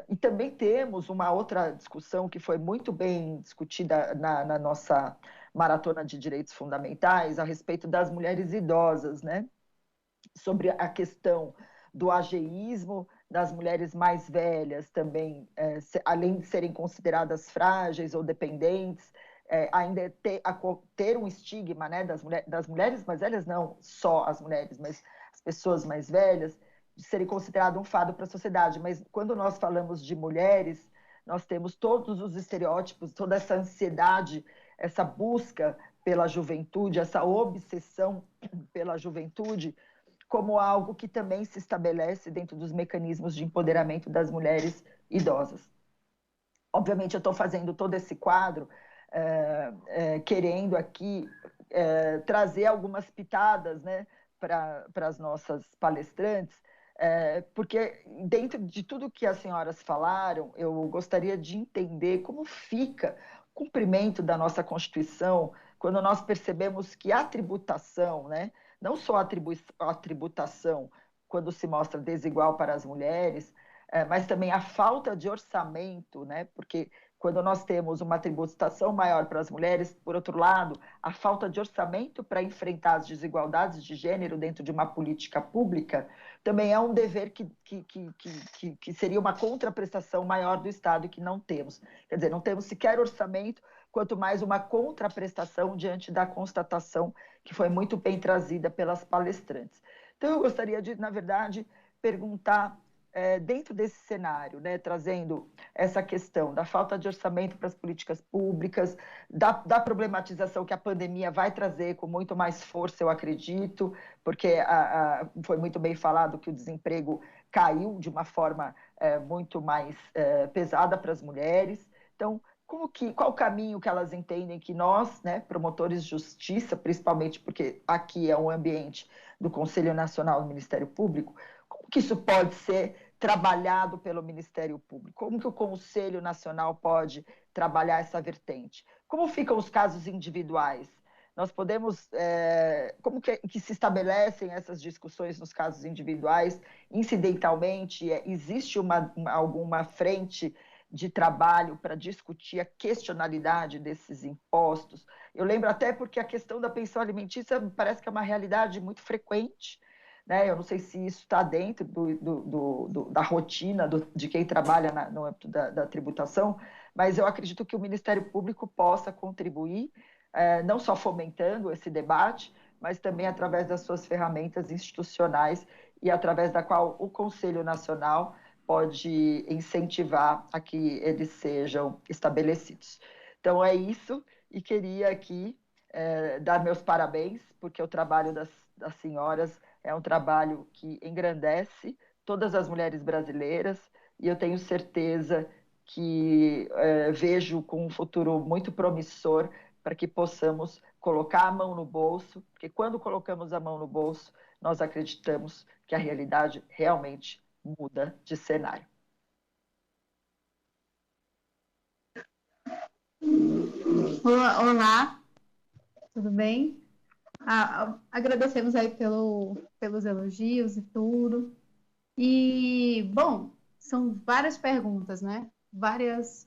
E também temos uma outra discussão que foi muito bem discutida na nossa maratona de direitos fundamentais a respeito das mulheres idosas, né? Sobre a questão do ageísmo das mulheres mais velhas também, além de serem consideradas frágeis ou dependentes, ainda ter um estigma, né, das mulheres mais velhas, não só as mulheres, mas as pessoas mais velhas, de serem consideradas um fado para a sociedade. Mas quando nós falamos de mulheres, nós temos todos os estereótipos, toda essa ansiedade, essa busca pela juventude, essa obsessão pela juventude, como algo que também se estabelece dentro dos mecanismos de empoderamento das mulheres idosas. Obviamente, eu estou fazendo todo esse quadro querendo aqui trazer algumas pitadas, né, para as nossas palestrantes, porque dentro de tudo que as senhoras falaram, eu gostaria de entender como fica o cumprimento da nossa Constituição quando nós percebemos que a tributação, né, não só a tributação, quando se mostra desigual para as mulheres, mas também a falta de orçamento, né? Porque quando nós temos uma tributação maior para as mulheres, por outro lado, a falta de orçamento para enfrentar as desigualdades de gênero dentro de uma política pública, também é um dever que seria uma contraprestação maior do Estado e que não temos. Quer dizer, não temos sequer orçamento, quanto mais uma contraprestação diante da constatação que foi muito bem trazida pelas palestrantes. Então, eu gostaria de, na verdade, perguntar, dentro desse cenário, né, trazendo essa questão da falta de orçamento para as políticas públicas, da problematização que a pandemia vai trazer com muito mais força, eu acredito, porque foi muito bem falado que o desemprego caiu de uma forma muito mais pesada para as mulheres. Então, qual o caminho que elas entendem que nós, né, promotores de justiça, principalmente porque aqui é um ambiente do Conselho Nacional do Ministério Público, como que isso pode ser trabalhado pelo Ministério Público? Como que o Conselho Nacional pode trabalhar essa vertente? Como ficam os casos individuais? Nós podemos, como que se estabelecem essas discussões nos casos individuais? Incidentalmente, existe alguma frente de trabalho para discutir a questionalidade desses impostos? Eu lembro até porque a questão da pensão alimentícia parece que é uma realidade muito frequente, né? Eu não sei se isso está dentro da rotina de quem trabalha no âmbito da tributação, mas eu acredito que o Ministério Público possa contribuir, não só fomentando esse debate, mas também através das suas ferramentas institucionais e através da qual o Conselho Nacional pode incentivar a que eles sejam estabelecidos. Então, é isso, e queria aqui dar meus parabéns, porque o trabalho das senhoras é um trabalho que engrandece todas as mulheres brasileiras, e eu tenho certeza que vejo com um futuro muito promissor para que possamos colocar a mão no bolso, porque quando colocamos a mão no bolso, nós acreditamos que a realidade realmente muda de cenário. Olá, tudo bem? Agradecemos aí pelos elogios e tudo. E, bom, são várias perguntas, né? Vários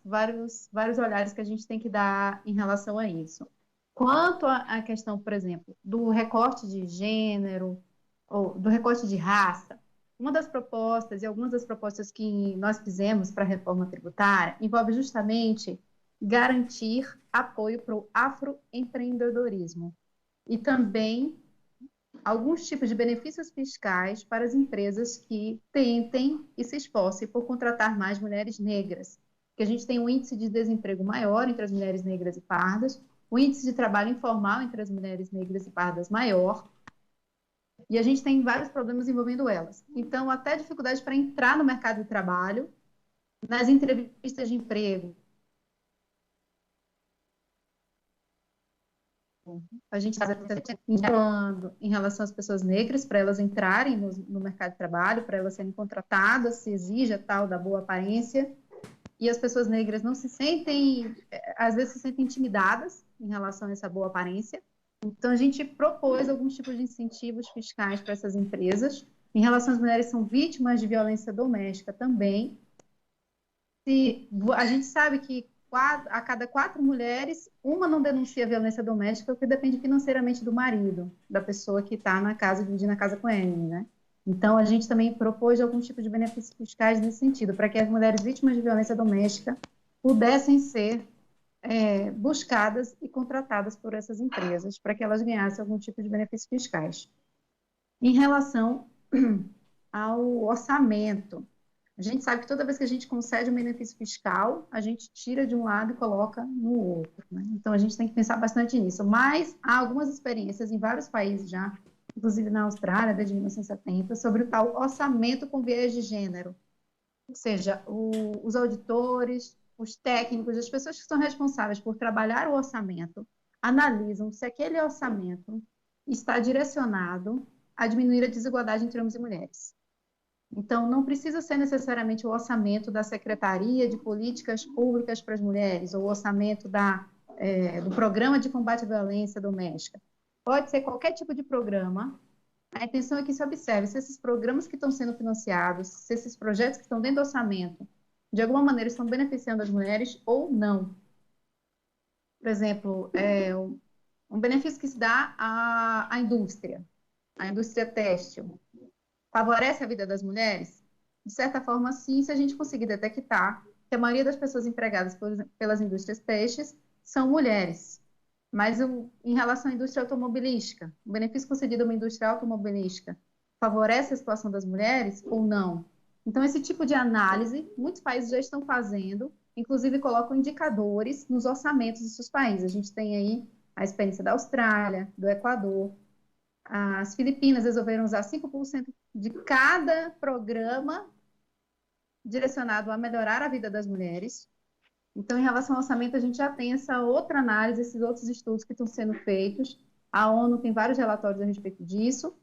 olhares que a gente tem que dar em relação a isso. Quanto à questão, por exemplo, do recorte de gênero, ou do recorte de raça, uma das propostas e algumas das propostas que nós fizemos para a reforma tributária envolve justamente garantir apoio para o afroempreendedorismo e também alguns tipos de benefícios fiscais para as empresas que tentem e se esforcem por contratar mais mulheres negras, porque a gente tem um índice de desemprego maior entre as mulheres negras e pardas, o índice de trabalho informal entre as mulheres negras e pardas maior, e a gente tem vários problemas envolvendo elas. Então, até dificuldade para entrar no mercado de trabalho, nas entrevistas de emprego. A gente está falando em relação às pessoas negras, para elas entrarem no mercado de trabalho, para elas serem contratadas, se exige a tal da boa aparência, e as pessoas negras não se sentem, às vezes se sentem intimidadas em relação a essa boa aparência. Então, a gente propôs alguns tipos de incentivos fiscais para essas empresas. Em relação às mulheres que são vítimas de violência doméstica também. A gente sabe que a cada 4 mulheres, uma não denuncia violência doméstica, porque depende financeiramente do marido, da pessoa que está na casa, dividindo a casa com ele, né? Então, a gente também propôs algum tipo de benefícios fiscais nesse sentido, para que as mulheres vítimas de violência doméstica pudessem ser buscadas e contratadas por essas empresas, para que elas ganhassem algum tipo de benefícios fiscais. Em relação ao orçamento, a gente sabe que toda vez que a gente concede um benefício fiscal, a gente tira de um lado e coloca no outro, né? Então, a gente tem que pensar bastante nisso. Mas há algumas experiências em vários países já, inclusive na Austrália, desde 1970, sobre o tal orçamento com viés de gênero. Ou seja, os auditores, os técnicos, as pessoas que são responsáveis por trabalhar o orçamento, analisam se aquele orçamento está direcionado a diminuir a desigualdade entre homens e mulheres. Então, não precisa ser necessariamente o orçamento da Secretaria de Políticas Públicas para as Mulheres, ou o orçamento do Programa de Combate à Violência Doméstica. Pode ser qualquer tipo de programa. A intenção é que se observe se esses programas que estão sendo financiados, se esses projetos que estão dentro do orçamento, de alguma maneira estão beneficiando as mulheres ou não. Por exemplo, um benefício que se dá à indústria, a indústria têxtil, favorece a vida das mulheres? De certa forma, sim, se a gente conseguir detectar que a maioria das pessoas empregadas pelas indústrias têxteis são mulheres. Mas em relação à indústria automobilística, o benefício concedido a uma indústria automobilística favorece a situação das mulheres ou não? Então, esse tipo de análise, muitos países já estão fazendo, inclusive colocam indicadores nos orçamentos dos seus países. A gente tem aí a experiência da Austrália, do Equador. As Filipinas resolveram usar 5% de cada programa direcionado a melhorar a vida das mulheres. Então, em relação ao orçamento, a gente já tem essa outra análise, esses outros estudos que estão sendo feitos. A ONU tem vários relatórios a respeito disso.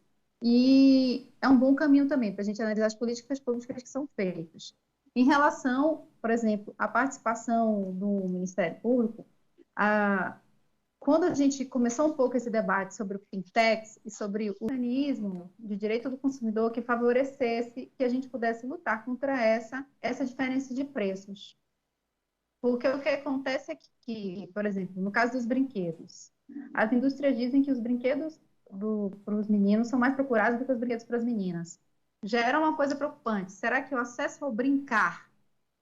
E é um bom caminho também para a gente analisar as políticas públicas que são feitas. Em relação, por exemplo, à participação do Ministério Público, quando a gente começou um pouco esse debate sobre o fintechs e sobre o mecanismo de direito do consumidor que favorecesse que a gente pudesse lutar contra essa diferença de preços. Porque o que acontece é que, por exemplo, no caso dos brinquedos, as indústrias dizem que os brinquedos para os meninos são mais procurados do que os brinquedos para as meninas. Já era uma coisa preocupante. Será que o acesso ao brincar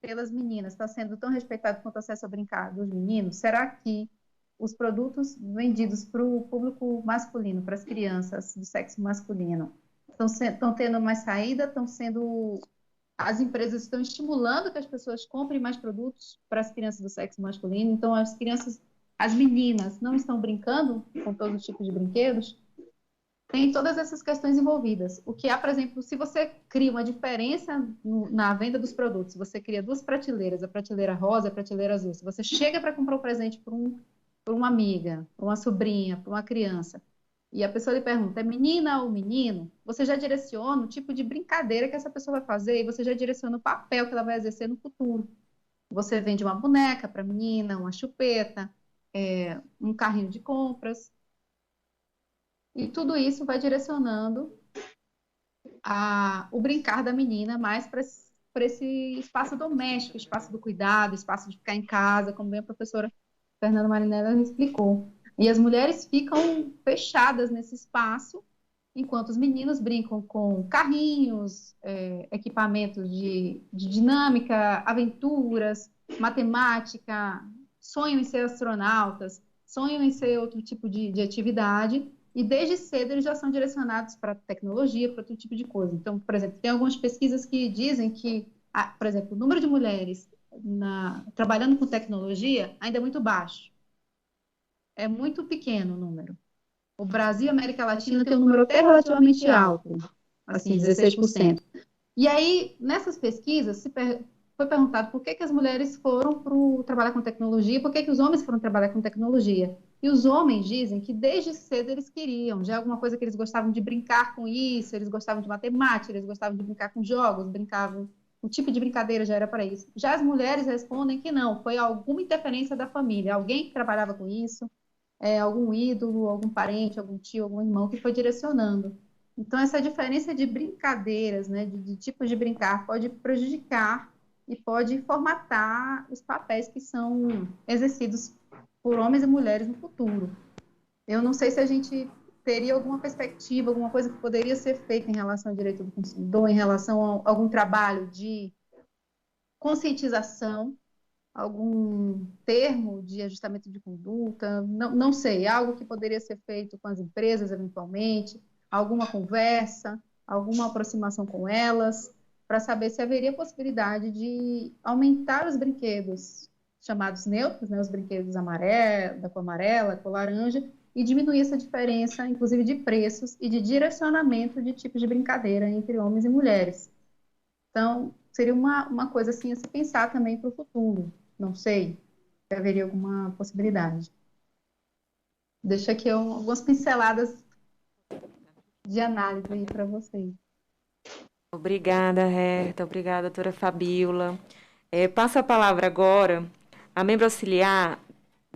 pelas meninas está sendo tão respeitado quanto o acesso ao brincar dos meninos? Será que os produtos vendidos para o público masculino, para as crianças do sexo masculino, estão tendo mais saída, as empresas estão estimulando que as pessoas comprem mais produtos para as crianças do sexo masculino, então as meninas não estão brincando com todos os tipos de brinquedos? Tem todas essas questões envolvidas. O que há, por exemplo, se você cria uma diferença na venda dos produtos, você cria duas prateleiras, a prateleira rosa e a prateleira azul, se você chega para comprar um presente para uma amiga, para uma sobrinha, para uma criança, e a pessoa lhe pergunta, é menina ou menino? Você já direciona o tipo de brincadeira que essa pessoa vai fazer e você já direciona o papel que ela vai exercer no futuro. Você vende uma boneca para a menina, uma chupeta, um carrinho de compras. E tudo isso vai direcionando o brincar da menina mais para esse espaço doméstico, espaço do cuidado, espaço de ficar em casa, como bem a professora Fernanda Marinella explicou. E as mulheres ficam fechadas nesse espaço, enquanto os meninos brincam com carrinhos, equipamentos de dinâmica, aventuras, matemática, sonham em ser astronautas, sonham em ser outro tipo de atividade, e desde cedo eles já são direcionados para tecnologia, para outro tipo de coisa. Então, por exemplo, tem algumas pesquisas que dizem que, por exemplo, o número de mulheres trabalhando com tecnologia ainda é muito baixo. É muito pequeno o número. O Brasil e a América Latina tem um número até relativamente alto, assim, 16%. E aí, nessas pesquisas, foi perguntado por que as mulheres foram trabalhar com tecnologia, por que os homens foram trabalhar com tecnologia. E os homens dizem que desde cedo eles queriam, já alguma coisa que eles gostavam de brincar com isso, eles gostavam de matemática, eles gostavam de brincar com jogos, o tipo de brincadeira já era para isso. Já as mulheres respondem que não, foi alguma interferência da família, alguém que trabalhava com isso, algum ídolo, algum parente, algum tio, algum irmão que foi direcionando. Então, essa diferença de brincadeiras, né, de tipos de brincar, pode prejudicar e pode formatar os papéis que são exercidos por homens e mulheres no futuro. Eu não sei se a gente teria alguma perspectiva, alguma coisa que poderia ser feita em relação ao direito do consumidor, em relação a algum trabalho de conscientização, algum termo de ajustamento de conduta, não sei, algo que poderia ser feito com as empresas, eventualmente, alguma conversa, alguma aproximação com elas, para saber se haveria possibilidade de aumentar os brinquedos chamados neutros, né, os brinquedos da cor amarela, cor laranja, e diminuir essa diferença, inclusive de preços e de direcionamento de tipos de brincadeira entre homens e mulheres. Então, seria uma coisa assim a se pensar também para o futuro. Não sei se haveria alguma possibilidade. Deixo aqui algumas pinceladas de análise aí para vocês. Obrigada, Herta. Obrigada, doutora Fabíola. Passo a palavra agora à membro auxiliar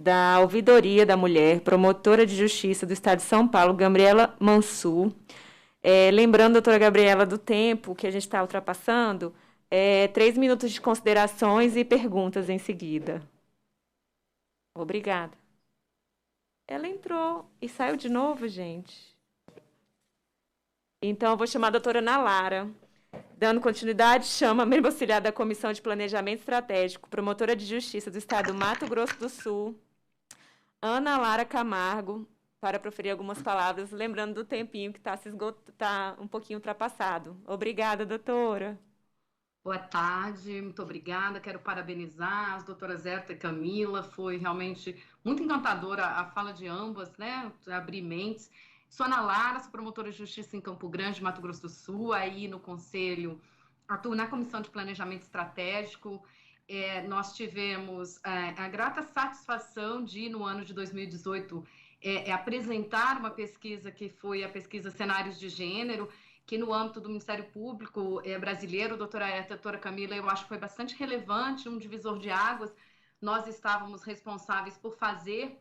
da Ouvidoria da Mulher, promotora de Justiça do Estado de São Paulo, Gabriela Mansur. Lembrando, doutora Gabriela, do tempo que a gente está ultrapassando, 3 minutos de considerações e perguntas em seguida. Obrigada. Ela entrou e saiu de novo, gente. Então, eu vou chamar a doutora Ana Lara. Dando continuidade, chama a membro auxiliar da Comissão de Planejamento Estratégico, promotora de Justiça do Estado do Mato Grosso do Sul, Ana Lara Camargo, para proferir algumas palavras, lembrando do tempinho que está um pouquinho ultrapassado. Obrigada, doutora. Boa tarde, muito obrigada. Quero parabenizar as doutoras Herta e Camila. Foi realmente muito encantadora a fala de ambas, né? Abrir mentes. Sou Ana Lara, sou promotora de justiça em Campo Grande, Mato Grosso do Sul, aí no Conselho, atuo na Comissão de Planejamento Estratégico. Nós tivemos a grata satisfação de, no ano de 2018, apresentar uma pesquisa que foi a pesquisa Cenários de Gênero, que no âmbito do Ministério Público brasileiro, doutora Herta, doutora Camila, eu acho que foi bastante relevante, um divisor de águas. Nós estávamos responsáveis por fazer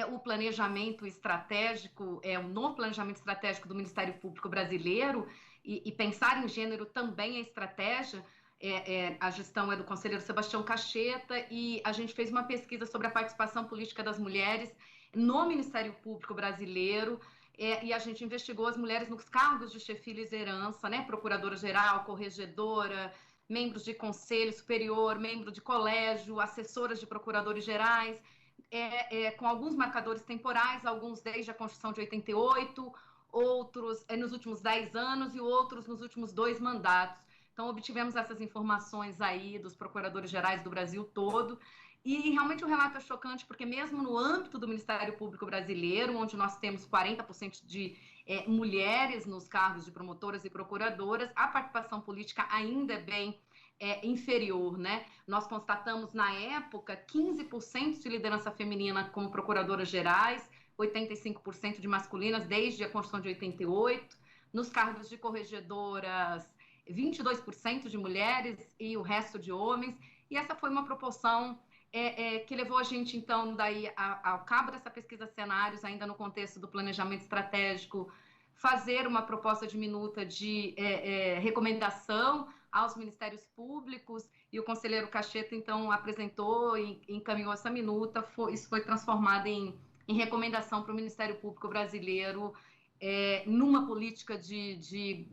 o planejamento estratégico, o novo planejamento estratégico do Ministério Público brasileiro, e pensar em gênero também é estratégia. A gestão é do conselheiro Sebastião Cacheta, e a gente fez uma pesquisa sobre a participação política das mulheres no Ministério Público brasileiro, e a gente investigou as mulheres nos cargos de chefia e liderança, né? Procuradora-geral, corregedora, membros de conselho superior, membro de colégio, assessoras de procuradores gerais, com alguns marcadores temporais, alguns desde a Constituição de 88, outros nos últimos 10 anos e outros nos últimos 2 mandatos. Então, obtivemos essas informações aí dos procuradores gerais do Brasil todo, e realmente o relato é chocante, porque mesmo no âmbito do Ministério Público brasileiro, onde nós temos 40% de mulheres nos cargos de promotoras e procuradoras, a participação política ainda é bem inferior, né? Nós constatamos, na época, 15% de liderança feminina como procuradoras gerais, 85% de masculinas desde a Constituição de 88, nos cargos de corregedoras, 22% de mulheres e o resto de homens, e essa foi uma proporção que levou a gente, então, daí, ao cabo dessa pesquisa cenários, ainda no contexto do planejamento estratégico, fazer uma proposta de minuta de recomendação aos ministérios públicos, e o conselheiro Cacheta, então, apresentou e encaminhou essa minuta. Isso foi transformado em recomendação para o Ministério Público brasileiro, numa política de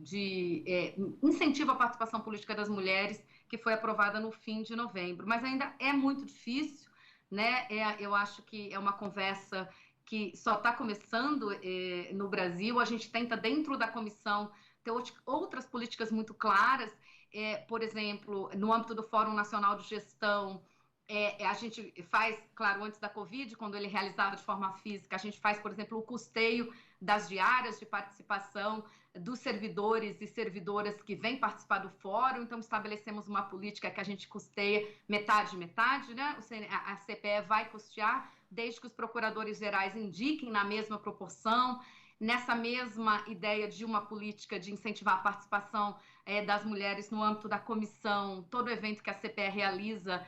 incentivo à participação política das mulheres, que foi aprovada no fim de novembro. Mas ainda é muito difícil, né? Eu acho que é uma conversa que só está começando no Brasil. A gente tenta, dentro da comissão, ter outras políticas muito claras. Por exemplo, no âmbito do Fórum Nacional de Gestão, a gente faz, claro, antes da Covid, quando ele é realizado de forma física, a gente faz, por exemplo, o custeio das diárias de participação dos servidores e servidoras que vêm participar do fórum. Então, estabelecemos uma política que a gente custeia metade, né? A CPE vai custear, desde que os procuradores gerais indiquem na mesma proporção. Nessa mesma ideia de uma política de incentivar a participação das mulheres no âmbito da comissão, todo evento que a CPE realiza,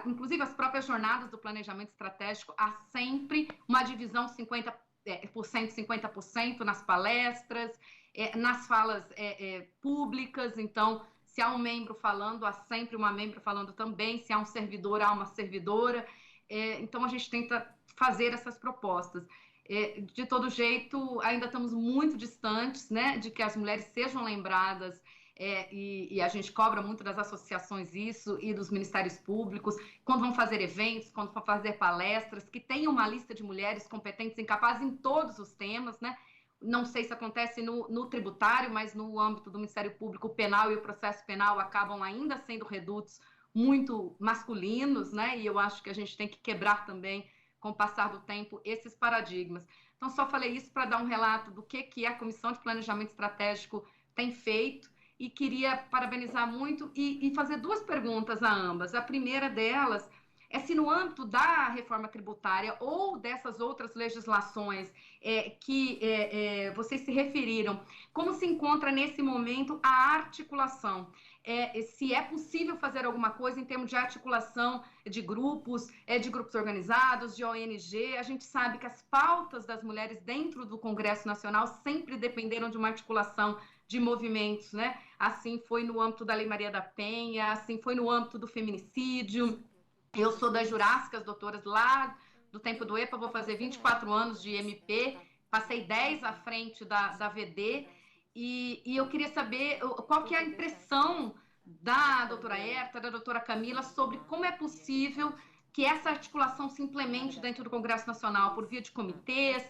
inclusive as próprias jornadas do planejamento estratégico, há sempre uma divisão 50%, 50% nas palestras, nas falas públicas. Então, se há um membro falando, há sempre uma membro falando também. Se há um servidor, há uma servidora. Então, a gente tenta fazer essas propostas. De todo jeito, ainda estamos muito distantes, né, de que as mulheres sejam lembradas, e a gente cobra muito das associações isso e dos ministérios públicos, quando vão fazer eventos, quando vão fazer palestras, que tenham uma lista de mulheres competentes e incapazes em todos os temas, né? Não sei se acontece no tributário, mas no âmbito do Ministério Público, o penal e o processo penal acabam ainda sendo redutos muito masculinos, né? E eu acho que a gente tem que quebrar também, com o passar do tempo, esses paradigmas. Então, só falei isso para dar um relato do que a Comissão de Planejamento Estratégico tem feito, e queria parabenizar muito e fazer 2 perguntas a ambas. A primeira delas se no âmbito da reforma tributária ou dessas outras legislações que vocês se referiram, como se encontra nesse momento a articulação? Se é possível fazer alguma coisa em termos de articulação de grupos organizados, de ONG. A gente sabe que as pautas das mulheres dentro do Congresso Nacional sempre dependeram de uma articulação de movimentos, né? Assim foi no âmbito da Lei Maria da Penha, assim foi no âmbito do feminicídio. Eu sou das Jurássicas, doutoras, lá do tempo do EPA, vou fazer 24 anos de MP, passei 10 à frente da VD, e eu queria saber qual que é a impressão da doutora Herta, da doutora Camila, sobre como é possível que essa articulação se implemente dentro do Congresso Nacional por via de comitês,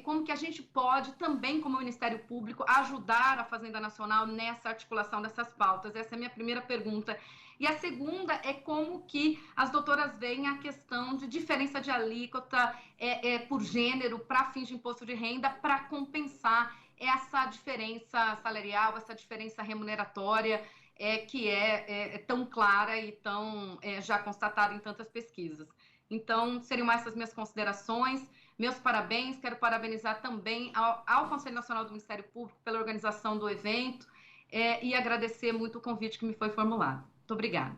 como que a gente pode também, como Ministério Público, ajudar a Fazenda Nacional nessa articulação dessas pautas. Essa é a minha primeira pergunta. E a segunda é como que as doutoras veem a questão de diferença de alíquota por gênero para fins de imposto de renda para compensar essa diferença salarial, essa diferença remuneratória que é tão clara e tão já constatada em tantas pesquisas. Então, seriam essas minhas considerações. Meus parabéns, quero parabenizar também ao Conselho Nacional do Ministério Público pela organização do evento e agradecer muito o convite que me foi formulado. Muito obrigada.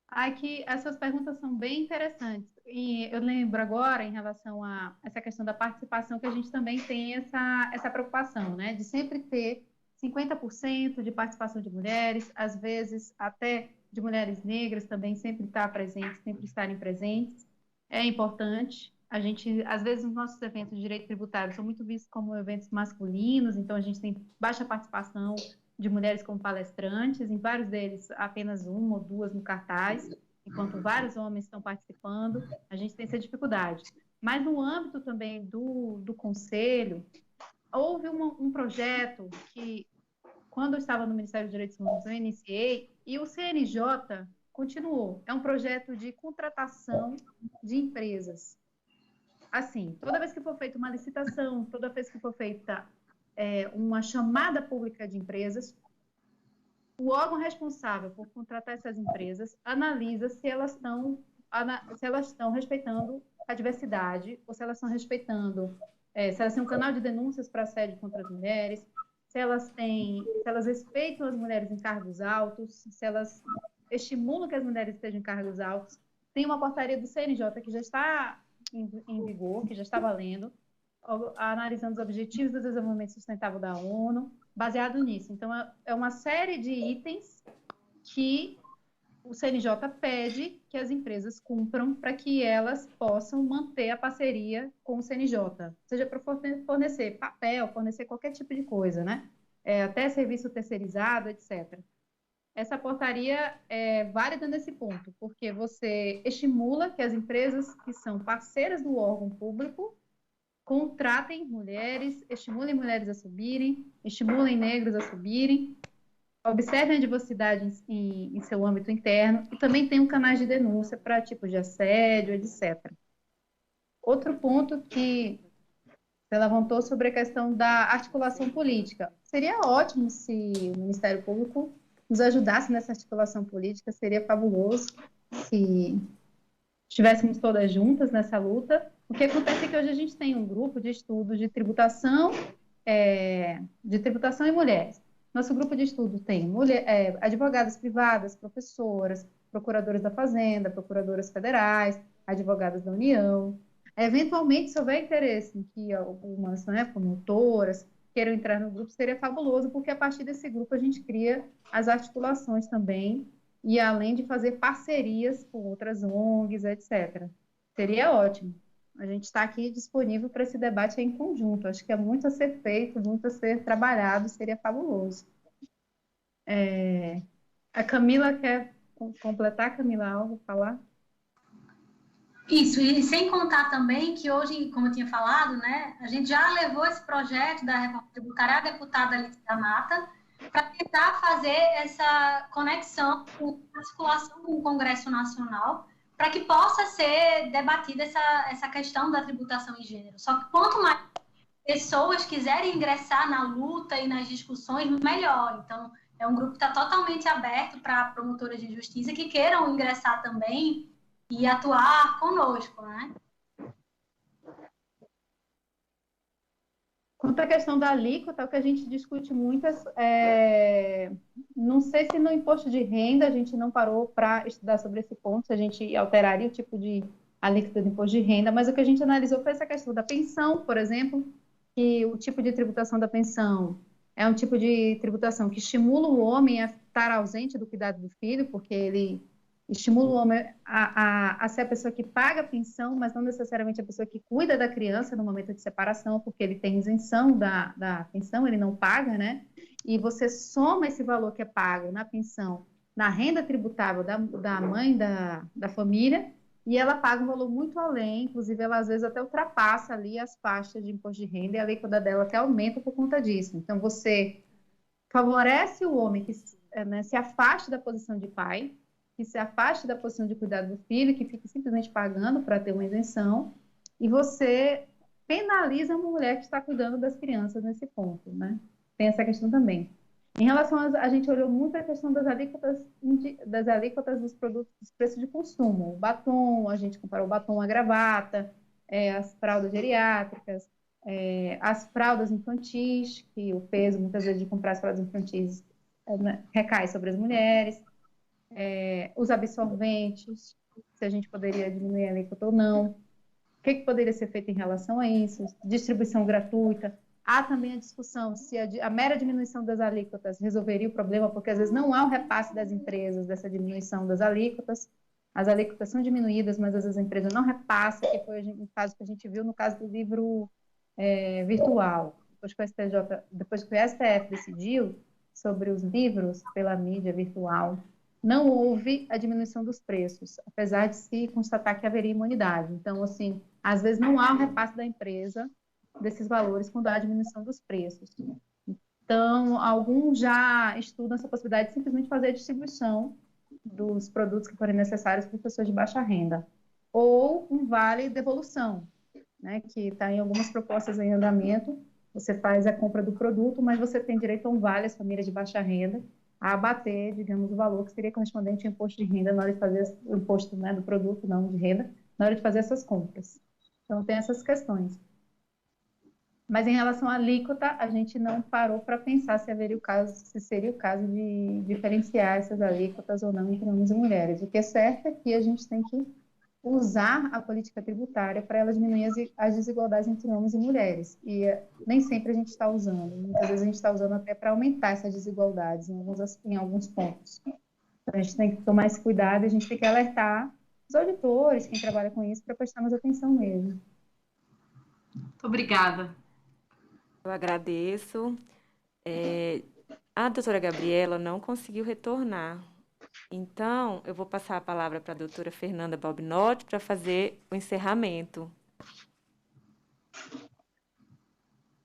Aqui, essas perguntas são bem interessantes. E eu lembro agora, em relação a essa questão da participação, que a gente também tem essa preocupação, né? De sempre ter 50% de participação de mulheres, às vezes até de mulheres negras também sempre estarem presentes. É importante. A gente, às vezes, os nossos eventos de direito tributário são muito vistos como eventos masculinos, então a gente tem baixa participação de mulheres como palestrantes, em vários deles apenas uma ou duas no cartaz, enquanto vários homens estão participando, a gente tem essa dificuldade. Mas no âmbito também do Conselho, houve um projeto que, quando eu estava no Ministério dos Direitos Humanos, eu iniciei, e o CNJ continuou. É um projeto de contratação de empresas. Assim, toda vez que for feita uma licitação, toda vez que for feita uma chamada pública de empresas, o órgão responsável por contratar essas empresas analisa se elas estão respeitando a diversidade, ou se elas estão respeitando, se elas têm um canal de denúncias para assédio contra as mulheres, se elas respeitam as mulheres em cargos altos, se elas estimulam que as mulheres estejam em cargos altos. Tem uma portaria do CNJ que já está em vigor, que já está valendo, analisando os Objetivos do Desenvolvimento Sustentável da ONU, baseado nisso. Então, é uma série de itens que o CNJ pede que as empresas cumpram para que elas possam manter a parceria com o CNJ, seja para fornecer papel, fornecer qualquer tipo de coisa, né? Até serviço terceirizado, etc. Essa portaria é válida nesse ponto, porque você estimula que as empresas que são parceiras do órgão público contratem mulheres, estimulem mulheres a subirem, estimulem negros a subirem, observem a diversidade em seu âmbito interno e também tem canais de denúncia para tipos de assédio, etc. Outro ponto que você levantou sobre a questão da articulação política. Seria ótimo se o Ministério Público nos ajudasse nessa articulação política, seria fabuloso se estivéssemos todas juntas nessa luta. O que acontece é que hoje a gente tem um grupo de estudos de tributação e mulheres. Nosso grupo de estudo tem advogadas privadas, professoras, procuradoras da Fazenda, procuradoras federais, advogadas da União. Eventualmente, se houver interesse em que algumas promotoras queiram entrar no grupo, seria fabuloso, porque a partir desse grupo a gente cria as articulações também, e além de fazer parcerias com outras ONGs, etc. Seria ótimo. A gente está aqui disponível para esse debate em conjunto. Acho que é muito a ser feito, muito a ser trabalhado, seria fabuloso. A Camila quer completar, Camila, algo falar? Isso, e sem contar também que hoje, como eu tinha falado, né, a gente já levou esse projeto da reforma tributária à deputada Alice da Mata para tentar fazer essa conexão, articulação com o Congresso Nacional, para que possa ser debatida essa questão da tributação em gênero. Só que quanto mais pessoas quiserem ingressar na luta e nas discussões, melhor. Então, É um grupo que está totalmente aberto para promotoras de justiça que queiram ingressar também e atuar conosco, né? Quanto à questão da alíquota, o que a gente discute muito não sei se no imposto de renda a gente não parou para estudar sobre esse ponto, se a gente alteraria o tipo de alíquota do imposto de renda, mas o que a gente analisou foi essa questão da pensão, por exemplo, que o tipo de tributação da pensão é um tipo de tributação que estimula o homem a estar ausente do cuidado do filho, porque ele estimula o homem a ser a pessoa que paga a pensão, mas não necessariamente a pessoa que cuida da criança no momento de separação, porque ele tem isenção da pensão, ele não paga, né? E você soma esse valor que é pago na pensão, na renda tributável da mãe da família, e ela paga um valor muito além, inclusive ela às vezes até ultrapassa ali as faixas de imposto de renda, e a alíquota dela até aumenta por conta disso. Então, você favorece o homem que se afaste da posição de pai, que se afaste da posição de cuidado do filho, que fique simplesmente pagando para ter uma isenção, e você penaliza a mulher que está cuidando das crianças nesse ponto, né? Tem essa questão também. Em relação a gente olhou muito a questão das alíquotas dos produtos, dos preços de consumo. O batom, a gente comparou o batom à gravata, as fraldas geriátricas, as fraldas infantis, que o peso, muitas vezes, de comprar as fraldas infantis recai sobre as mulheres, os absorventes, se a gente poderia diminuir a alíquota ou não, o que poderia ser feito em relação a isso, distribuição gratuita. Há também a discussão se a mera diminuição das alíquotas resolveria o problema, porque às vezes não há o repasse das empresas dessa diminuição das alíquotas. As alíquotas são diminuídas, mas às vezes a empresa não repassa, que foi o caso que a gente viu no caso do livro virtual. Depois que o STF decidiu sobre os livros pela mídia virtual, não houve a diminuição dos preços, apesar de se constatar que haveria imunidade. Então, assim, às vezes não há o repasse da empresa desses valores quando há a diminuição dos preços. Então, alguns já estudam essa possibilidade de simplesmente fazer a distribuição dos produtos que forem necessários para pessoas de baixa renda. Ou um vale devolução, né, que está em algumas propostas em andamento. Você faz a compra do produto, mas você tem direito a um vale, as famílias de baixa renda, a abater, digamos, o valor que seria correspondente ao imposto de renda na hora de fazer o imposto, né, do produto, não de renda, na hora de fazer essas compras. Então, tem essas questões. Mas em relação à alíquota, a gente não parou para pensar se seria o caso de diferenciar essas alíquotas ou não entre homens e mulheres. O que é certo é que a gente tem que usar a política tributária para ela diminuir as desigualdades entre homens e mulheres. E nem sempre a gente está usando. Muitas vezes a gente está usando até para aumentar essas desigualdades em alguns pontos. Então, a gente tem que tomar esse cuidado, a gente tem que alertar os auditores, quem trabalha com isso, para prestar mais atenção mesmo. Muito obrigada. Eu agradeço. A doutora Gabriela não conseguiu retornar. Então, eu vou passar a palavra para a doutora Fernanda Balbinotti para fazer o encerramento.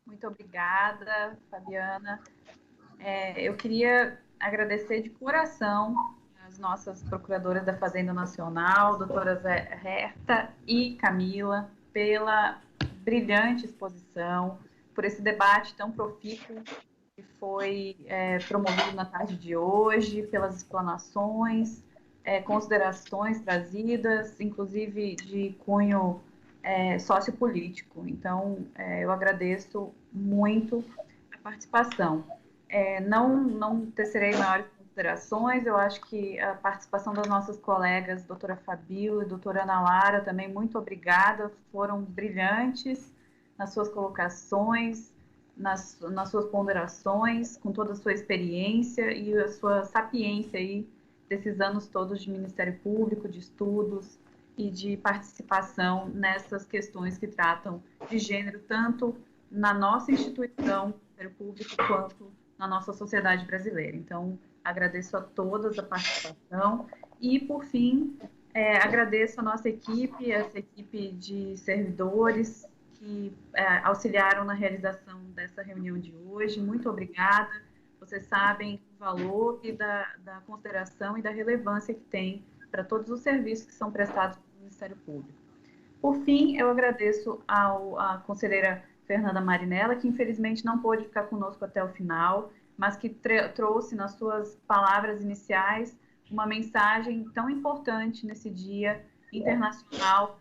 Muito obrigada, Fabiana. Eu queria agradecer de coração as nossas procuradoras da Fazenda Nacional, doutoras Herta e Camila, pela brilhante exposição, por esse debate tão profícuo que foi promovido na tarde de hoje, pelas explanações, considerações trazidas, inclusive de cunho sociopolítico. Então, eu agradeço muito a participação. Não tecerei maiores considerações, eu acho que a participação das nossas colegas, doutora Fabíola e doutora Ana Lara, também muito obrigada, foram brilhantes nas suas colocações, nas suas ponderações, com toda a sua experiência e a sua sapiência aí desses anos todos de Ministério Público, de estudos e de participação nessas questões que tratam de gênero, tanto na nossa instituição, Ministério Público, quanto na nossa sociedade brasileira. Então, agradeço a todas a participação e, por fim, agradeço a nossa equipe, essa equipe de servidores que auxiliaram na realização dessa reunião de hoje. Muito obrigada. Vocês sabem o valor e da consideração e da relevância que tem para todos os serviços que são prestados pelo Ministério Público. Por fim, eu agradeço à conselheira Fernanda Marinella, que infelizmente não pôde ficar conosco até o final, mas que trouxe nas suas palavras iniciais uma mensagem tão importante nesse Dia Internacional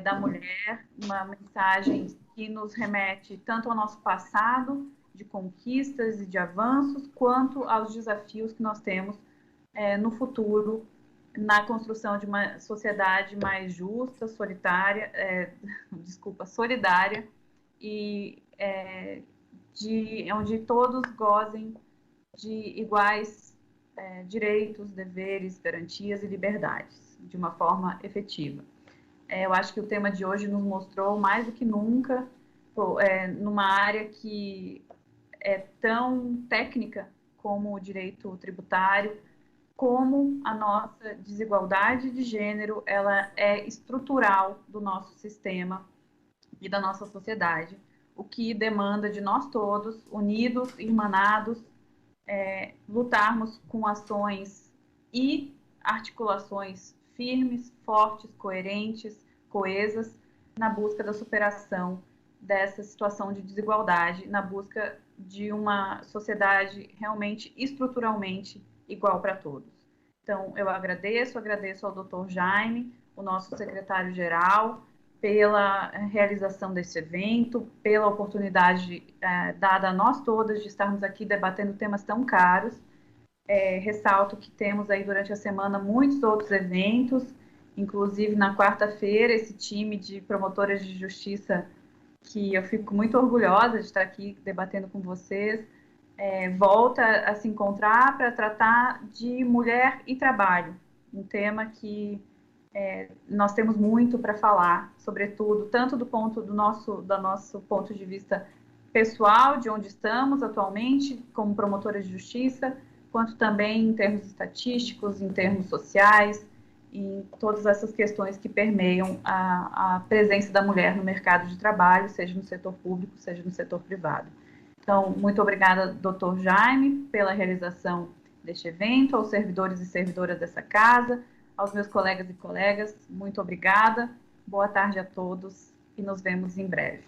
da Mulher, uma mensagem que nos remete tanto ao nosso passado, de conquistas e de avanços, quanto aos desafios que nós temos no futuro, na construção de uma sociedade mais justa, solidária e onde todos gozem de iguais direitos, deveres, garantias e liberdades, de uma forma efetiva. Eu acho que o tema de hoje nos mostrou mais do que nunca, numa área que é tão técnica como o direito tributário, como a nossa desigualdade de gênero ela é estrutural do nosso sistema e da nossa sociedade, o que demanda de nós todos, unidos, irmanados, lutarmos com ações e articulações firmes, fortes, coerentes, coesas, na busca da superação dessa situação de desigualdade, na busca de uma sociedade realmente estruturalmente igual para todos. Então, eu agradeço ao Dr. Jaime, o nosso secretário-geral, pela realização desse evento, pela oportunidade dada a nós todas de estarmos aqui debatendo temas tão caros. Ressalto que temos aí durante a semana muitos outros eventos, inclusive na quarta-feira, esse time de promotoras de justiça, que eu fico muito orgulhosa de estar aqui debatendo com vocês, volta a se encontrar para tratar de mulher e trabalho, um tema que nós temos muito para falar, sobretudo, tanto do nosso ponto de vista pessoal, de onde estamos atualmente, como promotoras de justiça, quanto também em termos estatísticos, em termos sociais, em todas essas questões que permeiam a presença da mulher no mercado de trabalho, seja no setor público, seja no setor privado. Então, muito obrigada, Dr. Jaime, pela realização deste evento, aos servidores e servidoras dessa casa, aos meus colegas e colegas, muito obrigada, boa tarde a todos e nos vemos em breve.